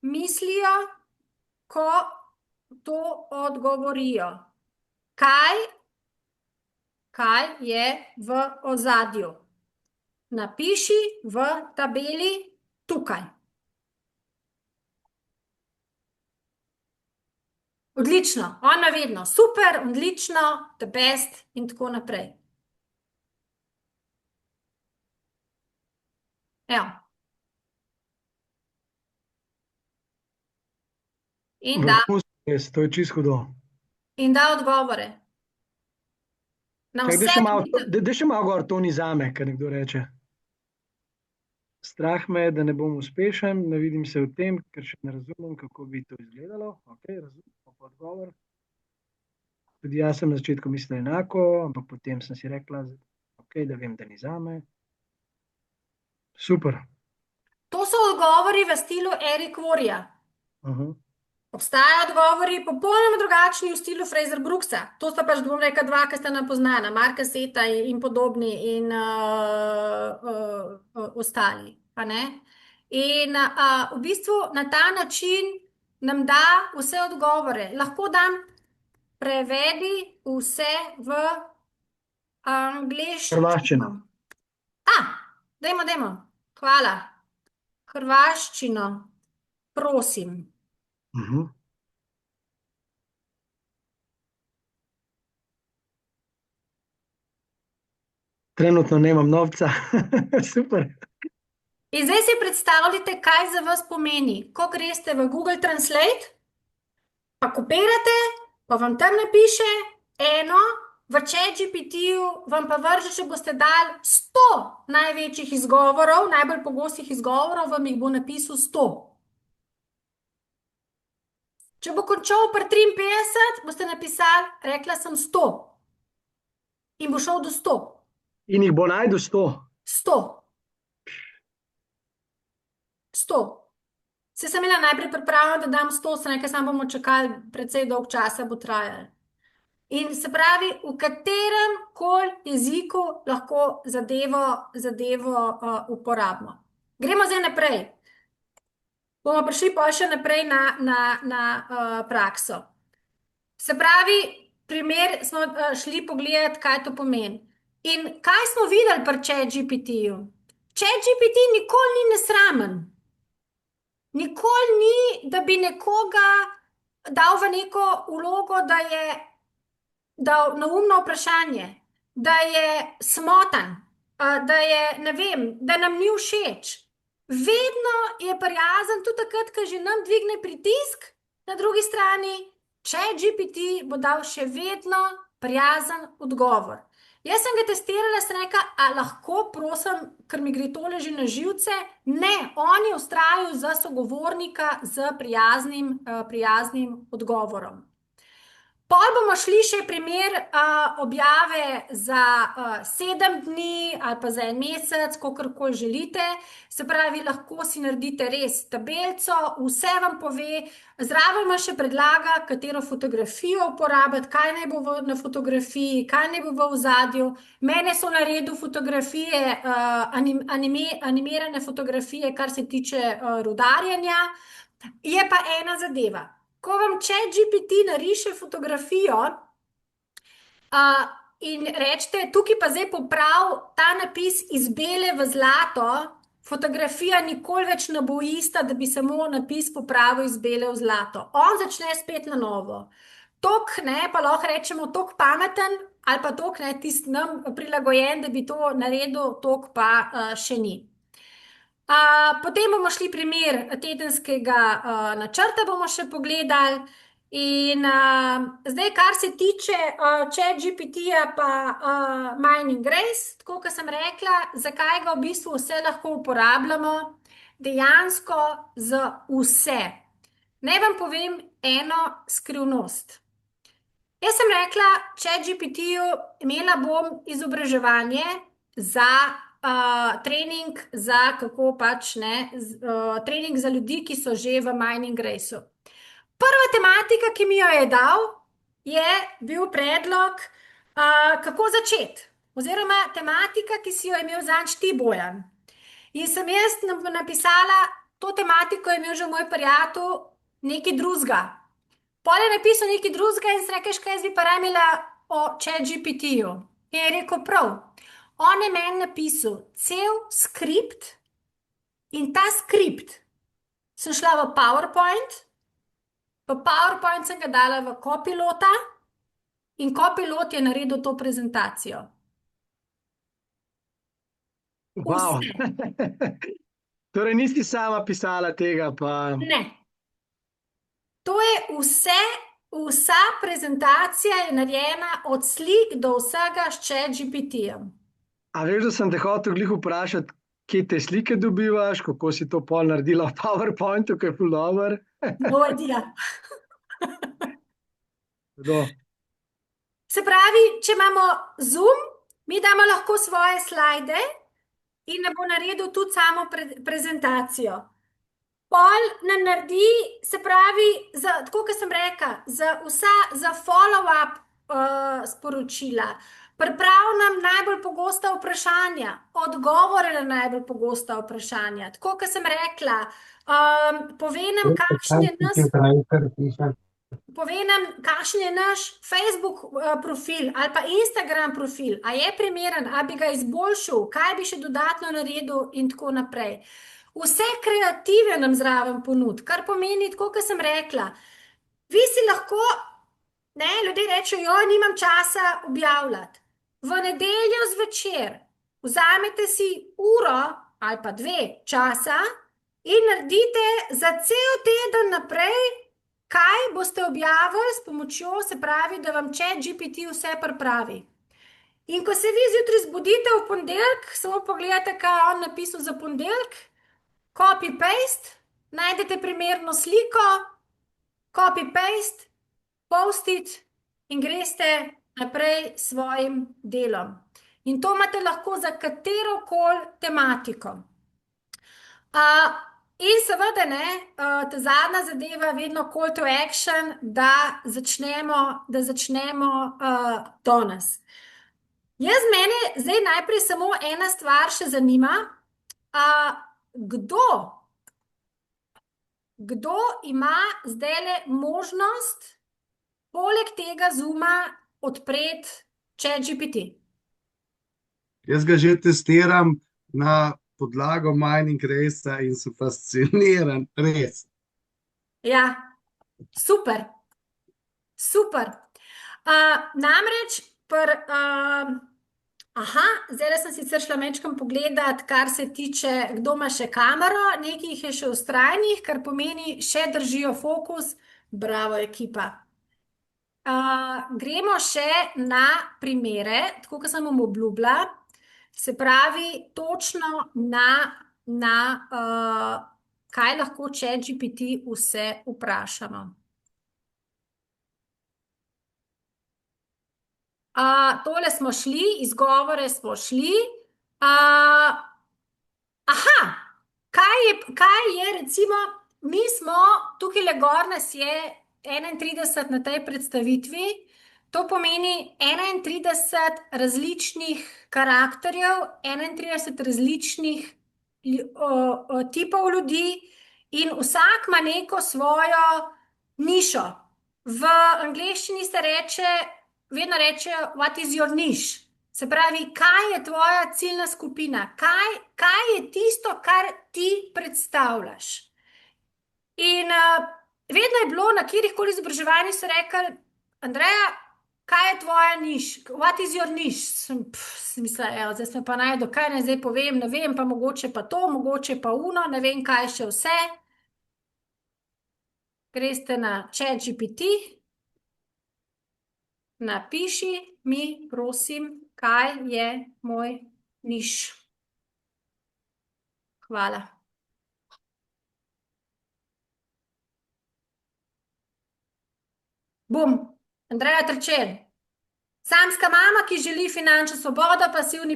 mislijo, ko to odgovorijo. Kaj je v ozadju? Napiši v tabeli tukaj. Odlično, on ima vedno super, odlično, the best in tako naprej. Evo. In da, Res, to je čisto hudo. in da odgovore. Na Čakaj, vse, daj še malo gor, to ni zame, kar nekdo reče. Strah me je, da ne bom uspešen, ne vidim se v tem, ker še ne razumem, kako bi to izgledalo. Ok, razumem pa odgovor. Tudi jaz sem na začetku mislila enako, ampak potem sem si rekla, ok, da vem, da ni zame. Super. to so odgovori v stilu Erik Vorja. Obstajajo odgovori popolnoma drugačni v stilu Fraser Brooksa. To sta pač, bom rekel, dva, ki sta nam poznana, Marka Seta in podobni in ostali. Pa ne? In v bistvu na ta način nam da vse odgovore. Lahko dam prevedi vse v angleščino. Hrvaščino. Dajmo. Hvala. Hrvaščino, prosim. Trenutno nemam novca. Super. In zdaj si predstavljate, kaj za vas pomeni. Ko greste v Google Translate, pa kopirate, pa vam tam napiše eno, v ChatGPT-ju vam pa vrže, če boste dali 100 največjih izgovorov, najbolj pogostih izgovorov, vam jih bo napisal 100. Če bo končal pri 53, boste napisali, rekla sem 100. In bo šel do 100. In jih bo najdu 100. 100. Se sem imela najprej pripravljeno, da dam 100, sem rekla, samo bomo čakali, precej dolg časa bo trajalo. In se pravi, v katerem koli jeziku lahko zadevo uporabimo. Gremo zdaj naprej. Bomo prišli pa še naprej na prakso. Se pravi, primer smo šli pogledati, kaj to pomeni. In kaj smo videli pri ChatGPT-ju? ChatGPT nikoli ni nesramen. Nikoli ni, da bi nekoga dal v neko vlogo, da je dal neumno vprašanje, da je smotan, da je, ne vem, da nam ni všeč. Vedno je prijazen, tudi takrat, ko že nam dvigne pritisk, na drugi strani ChatGPT bo dal še vedno prijazen odgovor. Jaz sem ga testirala, sem rekla, a lahko, prosim, ker mi gre tole že na živce. Ne, oni vztrajajo za sogovornika z prijaznim odgovorom. Pol bomo šli še primer objave za 7 dni ali pa za en mesec, kakorkoli želite. Se pravi, lahko si naredite res tabelico, vse vam pove, zraven vam še predlaga, katero fotografijo uporabiti, kaj naj bo na fotografiji, kaj naj bo v ozadju. Mene so naredil fotografije, animirane fotografije, kar se tiče rudarjenja. Je pa ena zadeva. Ko vam ChatGPT nariše fotografijo in rečete, tukaj pa zdaj poprav ta napis iz bele v zlato, fotografija nikoli več ne bo ista, da bi samo napis popravil iz bele v zlato. On začne spet na novo. Tok, ne, pa lahko rečemo tok pameten ali pa tok, ne, tisti nam prilagojen, da bi to naredil, tok pa še ni. Potem bomo šli primer tedenskega načrta, bomo še pogledali. In zdaj, kar se tiče ChatGPT-ja pa Mining Race, tako kot sem rekla, zakaj ga v bistvu vse lahko uporabljamo, dejansko za vse. Naj vam povem eno skrivnost. Jaz sem rekla ChatGPT-ju, imela bom izobraževanje za trening za kako pač ne, trening za ljudi, ki so že v Mining Raceu. Prva tematika, ki mi jo je dal, je bil predlog, kako začeti. Oziroma tematika, ki si jo imel zanj ti, Bojan. In sem jaz napisala, to tematiko je imel že moj prijatelj, nekaj drugega. Pol je napisal nekaj drugega in sem rekla, kaj zdaj pa ramila o ChatGPT-ju. In je rekel prav. On je meni napisal cel skript in ta skript sem šla v PowerPoint, sem ga dala v Copilota in Copilot je naredil to prezentacijo. Wow. Torej nisi sama pisala tega, pa... Ne. To je vse, vsa prezentacija je narejena od slik do vsega s ChatGPT-jem. A veš, da sem te hotel glih vprašati, kje te slike dobivaš, kako si to pol naredila v PowerPointu, ki je ful dober? No idea. Kdo? Se pravi, če imamo Zoom, mi damo lahko svoje slajde in ne bo naredil tudi samo prezentacijo. Pol nam naredi, se pravi, tako kot sem rekla, za follow-up sporočila, pripravi nam najbolj pogosta vprašanja, odgovore na najbolj pogosta vprašanja. Tako kot sem rekla, pove nam, kakšen je naš Facebook profil ali pa Instagram profil, a je primeren, a bi ga izboljšal, kaj bi še dodatno naredil in tako naprej. Vse kreative nam zraven ponudi, kar pomeni, tako kot sem rekla, vi si lahko, ne, ljudje rečejo, joj, nimam časa objavljati. V nedeljo zvečer vzamete si uro ali pa 2 časa in naredite za cel teden naprej, kaj boste objavili s pomočjo, se pravi, da vam ChatGPT vse pripravi. In ko se vi zjutraj zbudite v ponedeljek, samo pogledate, kaj je on napisal za ponedeljek, copy-paste, najdete primerno sliko, copy-paste, post-it in greste naprej s svojim delom. In to imate lahko za katerokoli tematiko. In seveda, ne, ta zadnja zadeva, vedno call to action, da začnemo danes. Mene zdaj najprej samo ena stvar še zanima, kdo ima zdajle možnost poleg tega Zooma odpreti ChatGPT? Jaz ga že testiram na podlago Mining Racea in sem fasciniran, res. Ja, super. Super. Namreč zdaj sem sicer šla mečkam pogledat, kar se tiče, kdo ima še kamero, nekaj jih je še vztrajnih, kar pomeni, še držijo fokus. Bravo, ekipa. Gremo še na primere, tako kot sem vam obljubila, se pravi, točno kaj lahko ChatGPT vse vprašamo. Tole smo šli, izgovore smo šli. Aha, kaj je recimo, mi smo tukaj le gor nas je 31 na tej predstavitvi, to pomeni 31 različnih karakterjev, 31 različnih tipov ljudi in vsak ima neko svojo nišo. V angleščini se reče, vedno rečejo, what is your niche? Se pravi, kaj je tvoja ciljna skupina? Kaj je tisto, kar ti predstavljaš? In vedno je bilo na kjerkoli izobraževanju so rekli, Andreja, kaj je tvoja niš? What is your niche? Sem mislila, evo, zdaj sem pa najdo, kaj naj zdaj povem, ne vem, pa mogoče pa to, mogoče pa uno, ne vem, kaj še vse. Greste na ChatGPT, napiši mi, prosim, kaj je moj niš. Hvala. Bum, Andreja Terčelj. Samska mama, ki želi finančno svobodo, pasivni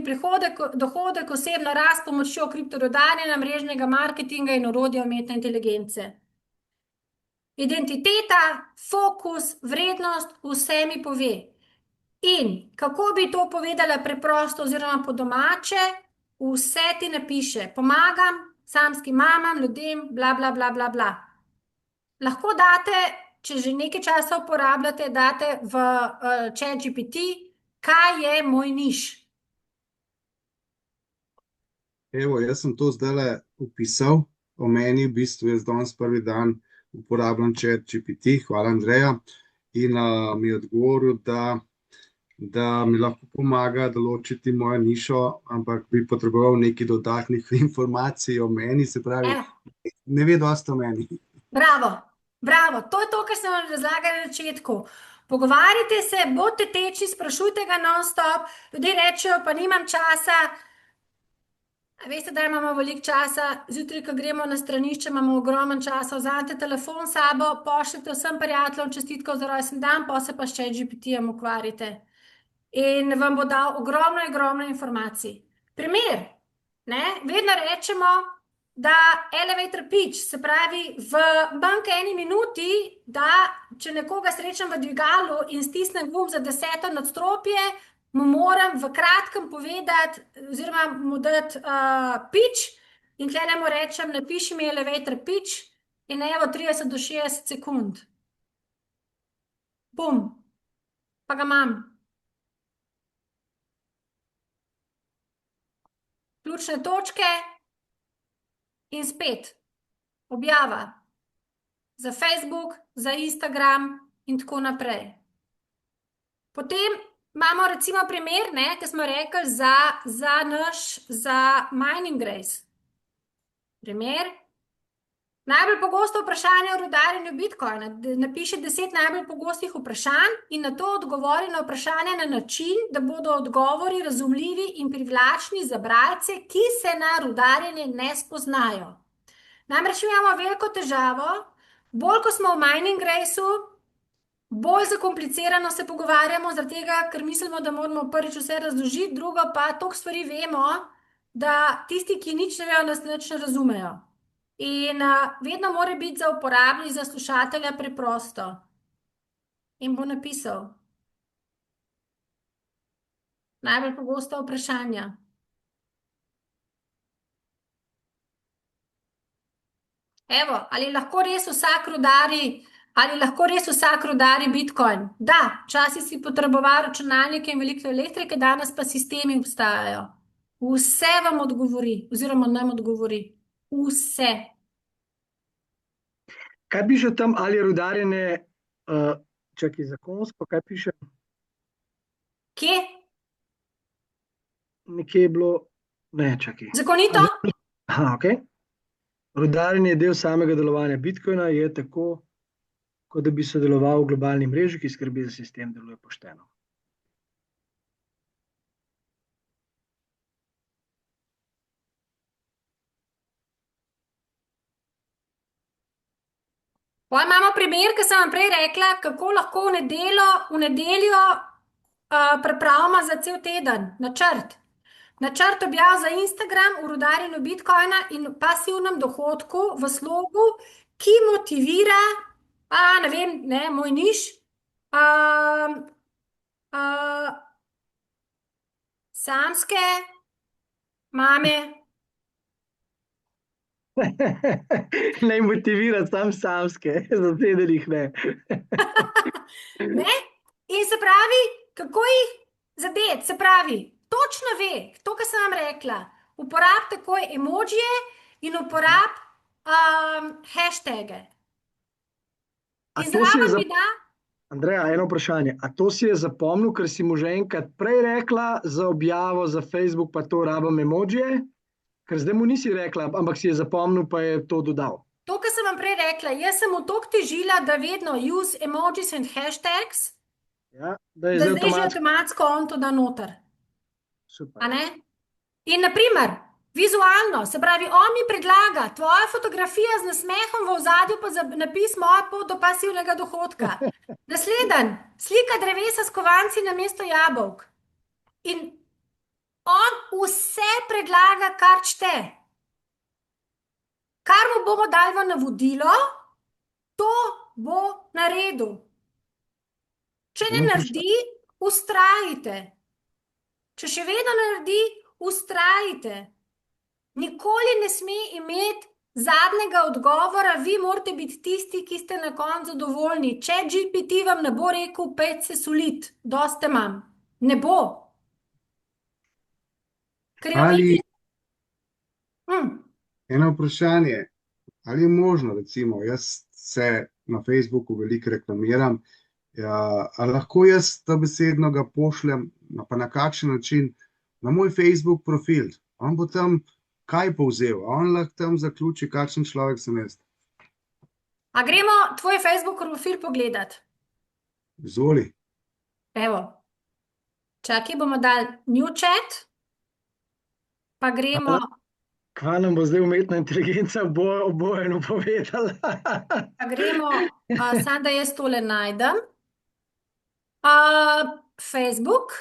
dohodek, osebno rast, pomočjo kriptorodanja, mrežnega marketinga in orodja umetne inteligence. Identiteta, fokus, vrednost, vse mi pove. In kako bi to povedala preprosto oziroma po domače, vse ti napiše. Pomagam samskim mamam, ljudem, bla, bla, bla, bla, bla. Lahko date, če že nekaj časa uporabljate, date v ChatGPT, kaj je moj niš. Evo, jaz sem to zdajle upisal, o meni v bistvu jaz danes prvi dan uporabljam ChatGPT, hvala Andreja, in mi je odgovoril, da mi lahko pomaga določiti mojo nišo, ampak bi potreboval nekaj dodatnih informacij o meni, se pravi, ne ve dosti o meni. Bravo, bravo, to je to, kar sem vam razlagala na začetku. Pogovarjajte se, bodite tečni, sprašujte ga non-stop, ljudje rečejo, pa nimam časa. Veste, da imamo veliko časa, zjutraj, ko gremo na stranišče, imamo ogromen časa, vzamete telefon s sabo, pošljete vsem prijateljem čestitko za rojstni dan, pa se pa s ChatGPT-jem ukvarjate. In vam bo dal ogromno informacij. Primer, ne, vedno rečemo, da elevator pitch, se pravi, v manj kot eni minuti, da če nekoga srečam v dvigalu in stisnem gumb za 10. nadstropje, mu moram v kratkem povedati, oziroma mu dati pitch in tlele mu rečem, napiši mi elevator pitch in evo 30 do 60 sekund. Bum, pa ga imam. Ključne točke in spet objava za Facebook, za Instagram in tako naprej. Potem imamo recimo primer, ne, ki smo rekli za Mining Grace. Primer. Najbolj pogosto vprašanje o rudarjenju Bitcoina. Napiši 10 najbolj pogostih vprašanj in na to odgovori na vprašanje na način, da bodo odgovori razumljivi in privlačni za bralce, ki se na rudarjenje ne spoznajo. Namreč imamo veliko težavo, bolj ko smo v Mining Graceu, bolj zakomplicirano se pogovarjamo, zaradi tega, ker mislimo, da moramo prvič vse razložiti, drugo pa toliko stvari vemo, da tisti, ki nič ne vejo, nas nič ne razumejo. In vedno mora biti za uporabnik, za slušatelja preprosto. In bo napisal najbolj pogosta vprašanja. Evo, ali lahko res vsak rudari Bitcoin? Da, včasih si potreboval računalnike in veliko elektrike, danes pa sistemi obstajajo. Vse vam odgovori, oziroma nam odgovori. Vse. Kaj piše tam, ali je rudarjenje, čakaj, zakonsko, kaj piše? Kje? Nekje je bilo, ne, čakaj. Zakonito? Aha, ok. Rudarjenje je del samega delovanja Bitcoina, je tako, kot da bi sodeloval v globalni mreži, ki skrbi, da sistem deluje pošteno. Potem imamo primer, ki sem vam prej rekla, kako lahko v nedeljo pripravimo za cel teden načrt. Načrt objav za Instagram v rudarjenju Bitcoina in pasivnem dohodku v slogu, ki motivira, ne vem, ne, moj niš, samske mame. Ne motivira sam samske, zasedenih ne. Ne? In se pravi, kako jih zadeti, se pravi, točno ve, to, kar sem vam rekla, uporab takoj emojije in uporab hashtage. A In to si je zraven mi da, Andreja, eno vprašanje. A to si je zapomnil, ker si mu že enkrat prej rekla za objavo za Facebook, pa to rabim emojije? Ker zdaj mu nisi rekla, ampak si je zapomnil, pa je to dodal. to, kar sem vam prej rekla, jaz sem mu toliko težila, da vedno use emojis and hashtags, Ja, da je da zdaj zdaj že avtomatsko. avtomatsko on to da noter. Super. A ne? In naprimer, vizualno, se pravi, on mi predlaga tvoja fotografija z nasmehom v ozadju, pa napis moja pot do pasivnega dohodka. Nasleden, slika drevesa s kovanci na mesto jabolk. In on vse predlaga, kar čte. Kar mu bomo dali v navodilo, to bo naredil. Če ne naredi, ustrajite. Če še vedno naredi, ustrajite. Nikoli ne sme imeti zadnjega odgovora, vi morate biti tisti, ki ste na koncu zadovoljni. Če GPT vam ne bo rekel, pet se solit, doste imam. Ne bo. Ker je Ali eno vprašanje, ali je možno, recimo, jaz se na Facebooku veliko reklamiram, ali lahko jaz to besedno ga pošljem, pa na kakšen način, na moj Facebook profil. On bo tam kaj povzel, on lahko tam zaključi, kakšen človek sem jaz. A gremo tvoj Facebook profil pogledat? Izvoli. Evo. Čakaj, bomo dali new chat, pa gremo, Kaj nam bo zdaj umetna inteligenca obojeno povedala? samo da jaz tole najdem. Facebook.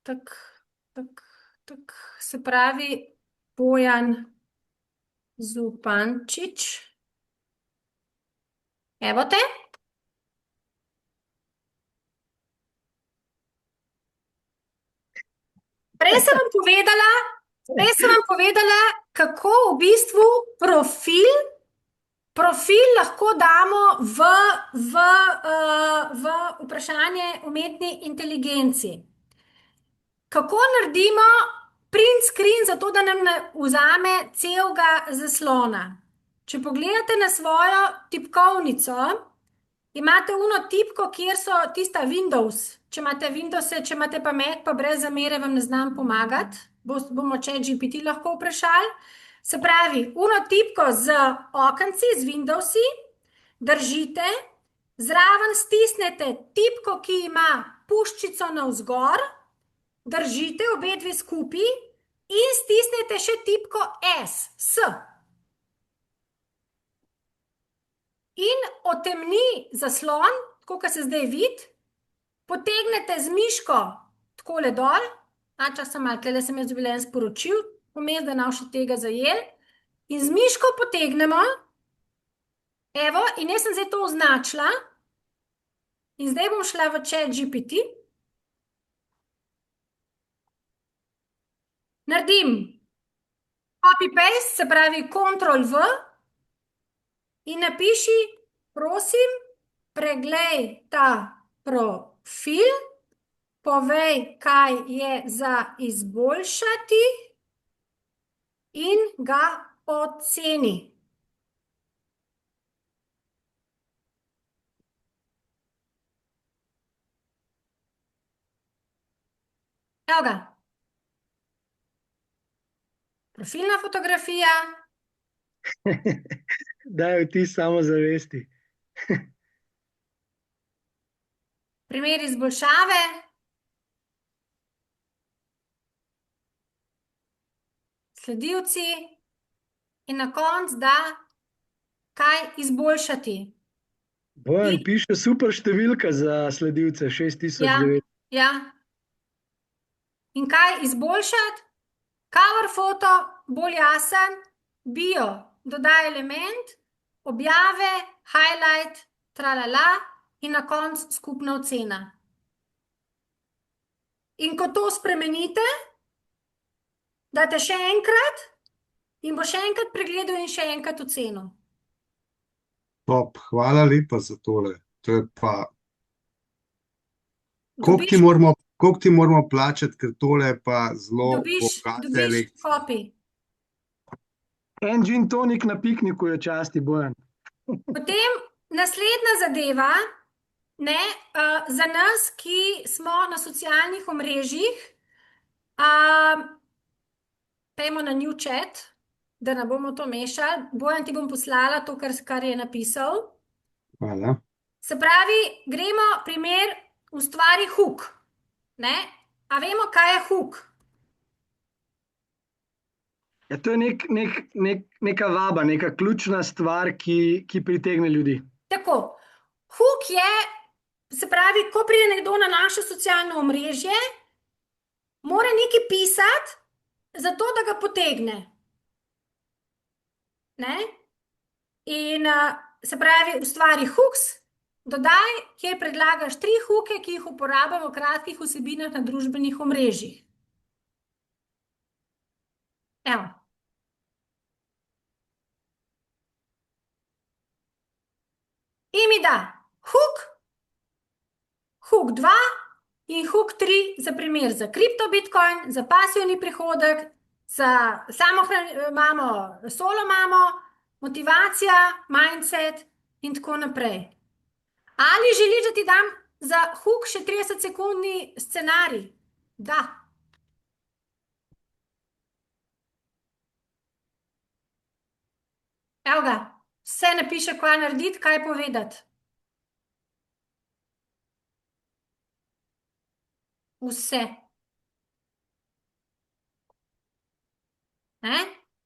Tak, se pravi, Bojan Zupančič. Evo te. Prej sem vam povedala, kako v bistvu profil lahko damo v vprašanje umetni inteligenci. Kako naredimo print screen, zato da nam ne vzame celega zaslona? Če pogledate na svojo tipkovnico, imate uno tipko, kjer so tista Windows. Če imate Windowse, če imate pa Mac, pa brez zamere vam ne znam pomagati, bomo ChatGPT lahko vprašali. Se pravi, uno tipko z okenci, z Windowsi, držite, zraven stisnete tipko, ki ima puščico navzgor, držite obe dve skupaj in stisnete še tipko S. In otemni zaslon, tako kot se zdaj vidi, potegnete z miško takole dol, časem malo, tukaj sem jaz dobila en sporočil, vmes, da nam še tega zajel, in z miško potegnemo, evo, in jaz sem zdaj to označila, in zdaj bom šla v ChatGPT, naredim copy-paste, se pravi Ctrl+V, in napiši, prosim, preglej ta profil, povej, kaj je za izboljšati in ga oceni. Evo ga. Profilna fotografija. dajo vtis samozavesti. Primer izboljšave. Sledilci in na koncu da kaj izboljšati. Bojan piše super številka za sledilce, Ja, 6009. ja. In kaj izboljšati? Cover foto, bolj jasen, bio, dodaj element, objave, highlight, tralala in na koncu skupna ocena. In ko to spremenite, date še enkrat in bo še enkrat pregledal in še enkrat ocenil. Top, hvala lepa za tole. To je pa, koliko ti Dobiš, moramo, koliko ti moramo plačati, ker tole je pa zelo bogate dobiš lekcije. kopi. En gin tonik na pikniku je časti, Bojan. Potem naslednja zadeva, ne, za nas, ki smo na socialnih omrežjih, pejmo na new chat, da ne bomo to mešali. Bojan, ti bom poslala to, kar je napisal. Hvala. Se pravi, gremo primer ustvari hook. Ne? A vemo, kaj je hook? Ja, to je neka vaba, neka ključna stvar, ki pritegne ljudi. Tako, hook je, se pravi, ko pride nekdo na naše socialno omrežje, mora nekaj pisati, zato da ga potegne. Ne? In se pravi, ustvari hooks, dodaj, kjer predlagaš 3 hooke, ki jih uporabljamo v kratkih vsebinah na družbenih omrežjih. Evo. In mi da hook, hook 2 in hook 3 za primer za kripto Bitcoin, za pasivni prihodek, za imamo, solo imamo, motivacija, mindset in tako naprej. Ali želiš, da ti dam za hook še 30-sekundni scenarij? Da. Evo ga, vse napiše, kaj narediti, kaj povedati. Vse. Ne?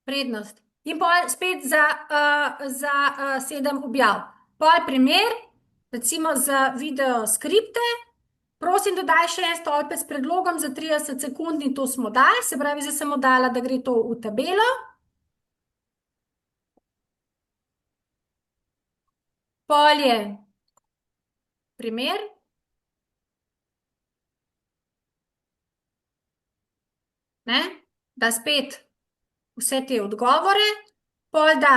Prednost. In pol spet za 7 objav. Pol primer, recimo za video skripte, prosim, dodaj še en stolpec s predlogom za 30 sekund in to smo dali, se pravi, zdaj sem mu dala, da gre to v tabelo. Pol je primer. Ne? Da spet vse te odgovore, pol da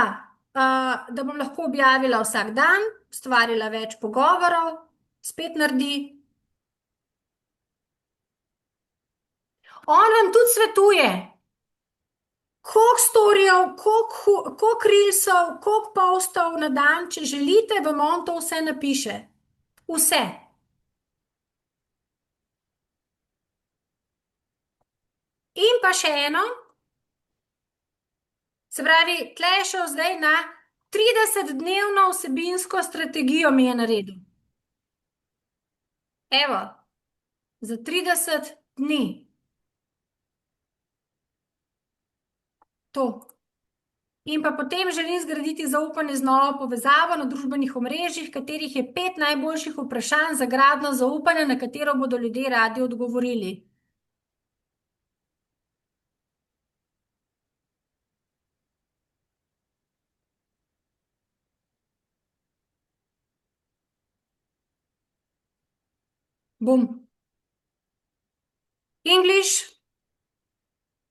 bom lahko objavila vsak dan, ustvarila več pogovorov, spet naredi. On vam tudi svetuje, koliko storijev, koliko reelsov, koliko postov na dan, če želite, vam on to vse napiše. Vse. In pa še eno, se pravi, tle je šel zdaj na 30-dnevno vsebinsko strategijo mi je naredil. Evo, za 30 dni. To. In pa potem želim zgraditi zaupanje z novo povezavo na družbenih omrežjih, katerih je 5 najboljših vprašanj za gradnjo zaupanja, na katero bodo ljudje radi odgovorili. Bum. English.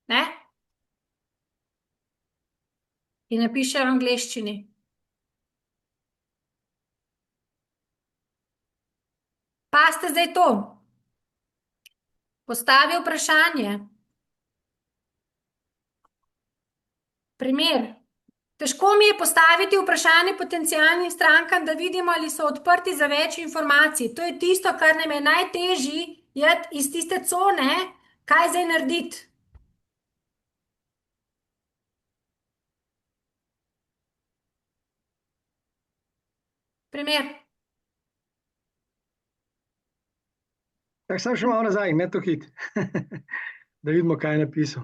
Ne? In napiše v angleščini. Pazite zdaj to. Postavi vprašanje. Primer. Težko mi je postaviti vprašanje potencialnim strankam, da vidimo, ali so odprti za več informacij. To je tisto, kar nam je najtežji, iz tiste cone, kaj zdaj narediti. Primer. Tako sam še malo nazaj, ne to hit. Da vidimo, kaj je napisal.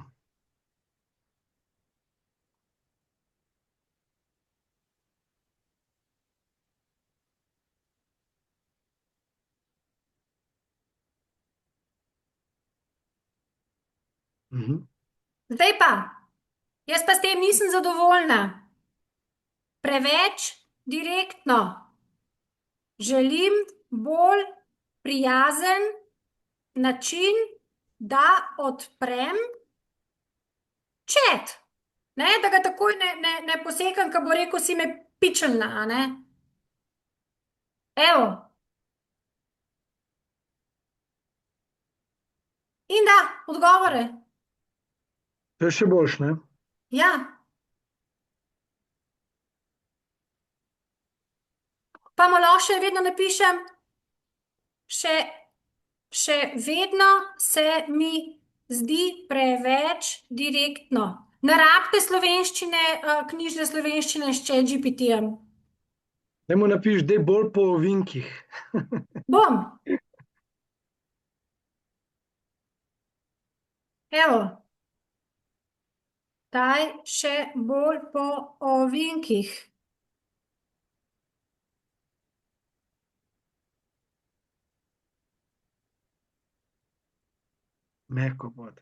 Mhm. Zdaj pa, jaz pa s tem nisem zadovoljna. Preveč direktno. Želim bolj prijazen način, da odprem chat. Ne, da ga takoj ne posekam, ko bo rekel, si me pičelna, a ne? Evo. In da, odgovore. To je še boljš, ne? Ja. Pa mu lahko še vedno napišem, še vedno se mi zdi preveč direktno. Ne rabite slovenščine, knjižne slovenščine s ChatGPT-jem. Da mu napiš, da je bolj po ovinkih. Bom. Evo. Daj še bolj po ovinkih. Mehko pod.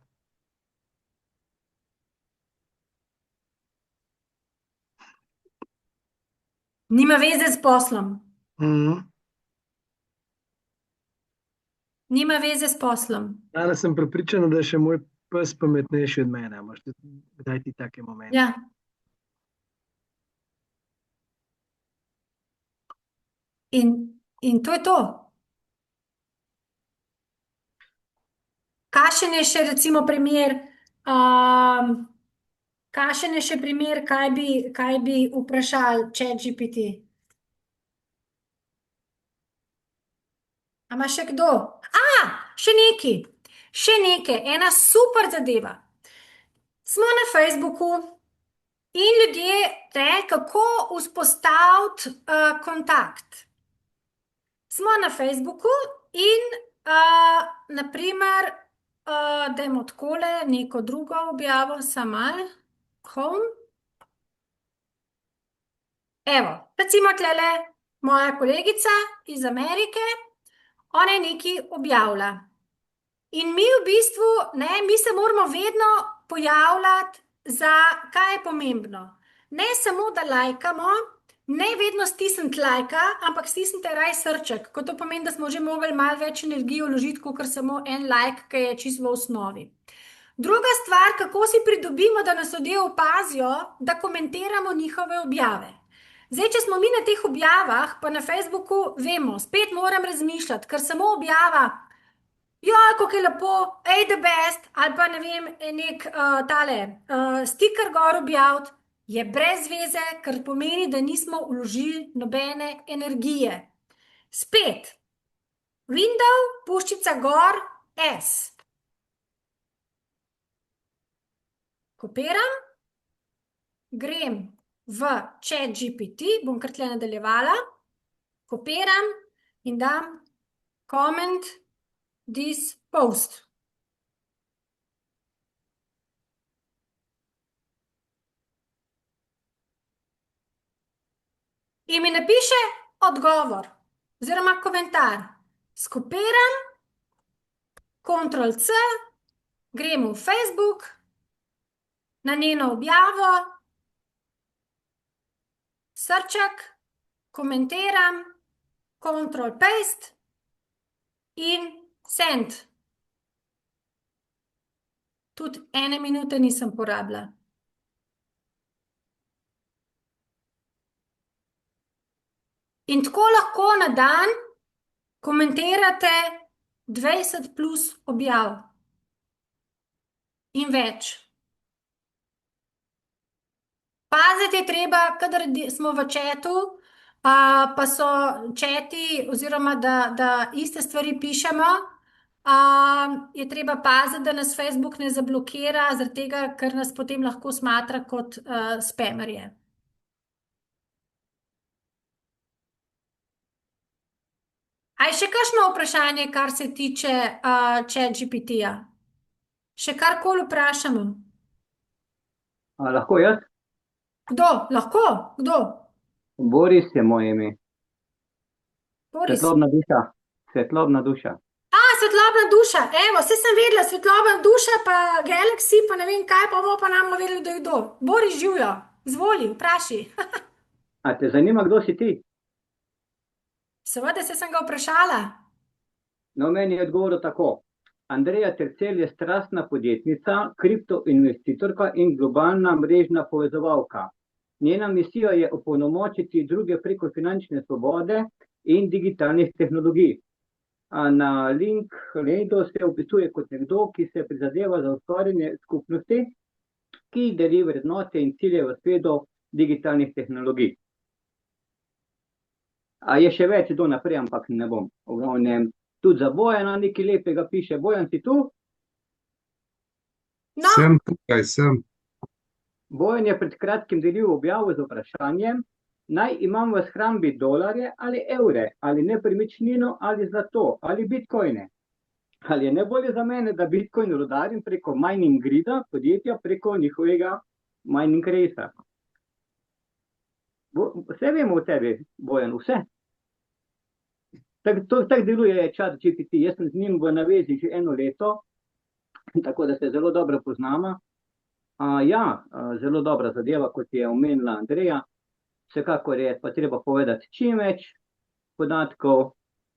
Nima veze s poslom. Mhm. Nima veze s poslom. Danes sem prepričan, da je še moj pes pametnejši od mene. Imaš kdaj ti take momente? Ja. In to je to. Kakšen je še recimo primer, kakšen je še primer, kaj bi vprašal ChatGPT? A ima še kdo? Še neki. Še nekaj, ena super zadeva. Smo na Facebooku in ljudje kako vzpostaviti kontakt. Smo na Facebooku in naprimer, dajmo takole neko drugo objavo, samo malo, home. Evo, recimo tlele moja kolegica iz Amerike, ona je nekaj objavila. In mi v bistvu, ne, mi se moramo vedno pojavljati za kaj je pomembno. Ne samo, da lajkamo, ne vedno stisniti lajka, ampak stisnite raj srček, ko to pomeni, da smo že mogli malo več energije vložiti, kot samo en lajk, ki je čisto v osnovi. Druga stvar, kako si pridobimo, da nas ljudje opazijo, da komentiramo njihove objave. Zdaj, če smo mi na teh objavah, pa na Facebooku, vemo, spet moram razmišljati, ker samo objava, kako je lepo, the best, ali pa ne vem, nek tale stiker gor objaviti, je brez veze, ker pomeni, da nismo vložili nobene energije. Spet, window, puščica gor, S. Kopiram, grem v ChatGPT, bom kar tle nadaljevala, kopiram in dam comment this post. In mi napiše odgovor oziroma komentar. Skopiram, Ctrl+C, grem v Facebook, na njeno objavo, srček, komentiram, Ctrl+Paste in send. Tudi 1 minute nisem porabila. In tako lahko na dan komentirate 20 plus objav. In več. Paziti je treba, kadar smo v chatu, pa so chati oziroma, da iste stvari pišemo, je treba paziti, da nas Facebook ne zablokira, zaradi tega, ker nas potem lahko smatra kot spamerje. A je še kakšno vprašanje, kar se tiče ChatGPT-ja? Še karkoli vprašamo? Lahko jaz? Kdo? Lahko? Kdo? Boris je moje ime. Boris. Svetlobna duša. Svetlobna duša. Svetlobna duša. Evo, vse sem vedela, svetlobna duša, pa Galaxy, pa ne vem kaj, pa bomo pa nam vedeli, da je kdo. Boris, živijo. Zvoli, vpraši. A te zanima, kdo si ti? Seveda se sem ga vprašala. No, meni je odgovoril tako. Andreja Tercel je strastna podjetnica, kriptoinvestitorka in globalna mrežna povezovalka. Njena misija je opolnomočiti druge preko finančne svobode in digitalnih tehnologij. Na LinkedInu se opisuje kot nekdo, ki se prizadeva za ustvarjanje skupnosti, ki deli vrednote in cilje v svetu digitalnih tehnologij. Je še več do naprej, ampak ne bom. Tudi za Bojana nekaj lepega piše. Bojan, si tu? No, Sem tukaj, sem. Bojan je pred kratkim delil objavo z vprašanjem, naj imam v shrambi dolarje ali evre, ali nepremičnino, ali zlato, ali bitcoine. Ali je najbolje za mene, da bitcoin rudarim preko mining grida, podjetja preko njihovega mining racea? Vse vemo o tebi, Bojan, vse. Tako deluje ChatGPT. Jaz sem z njim v navezi že 1 leto, tako da se zelo dobro poznamo. Zelo dobra zadeva, kot je omenila Andreja. Vsekakor je pa treba povedati čim več podatkov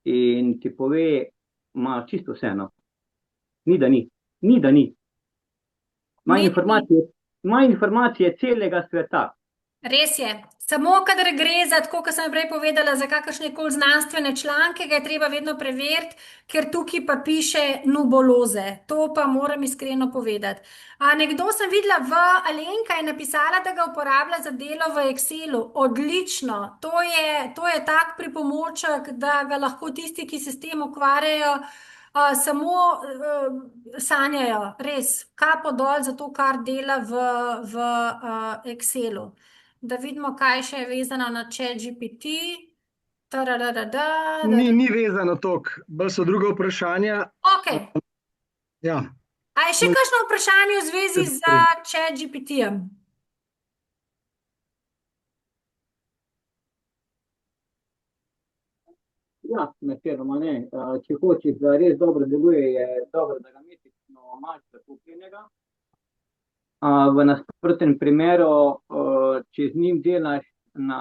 in ti pove, ima čisto vseeno. Ni da ni. Ni da ni. Ima informacije celega sveta. res je. Samo kadar gre za, tako kot sem prej povedala, za kakršne koli znanstvene članke, ga je treba vedno preveriti, ker tukaj pa piše nuboloze. To pa moram iskreno povedati. Nekdo sem videla, Alenka je napisala, da ga uporablja za delo v Excelu. Odlično. To je tak pripomoček, da ga lahko tisti, ki se s tem ukvarjajo, samo sanjajo. Res, kapo dol za to, kar dela v Excelu. Da vidimo, kaj še je vezano na ChatGPT. Ni vezano toliko, bolj so druga vprašanja. Okay. Ja. A je še kakšno vprašanje v zvezi z ChatGPT-jem? Ja, načeloma ne. Če hočeš, da res dobro deluje, je dobro, da ga mesečino malce kupljenega. V nasprotnem primeru, če z njim delaš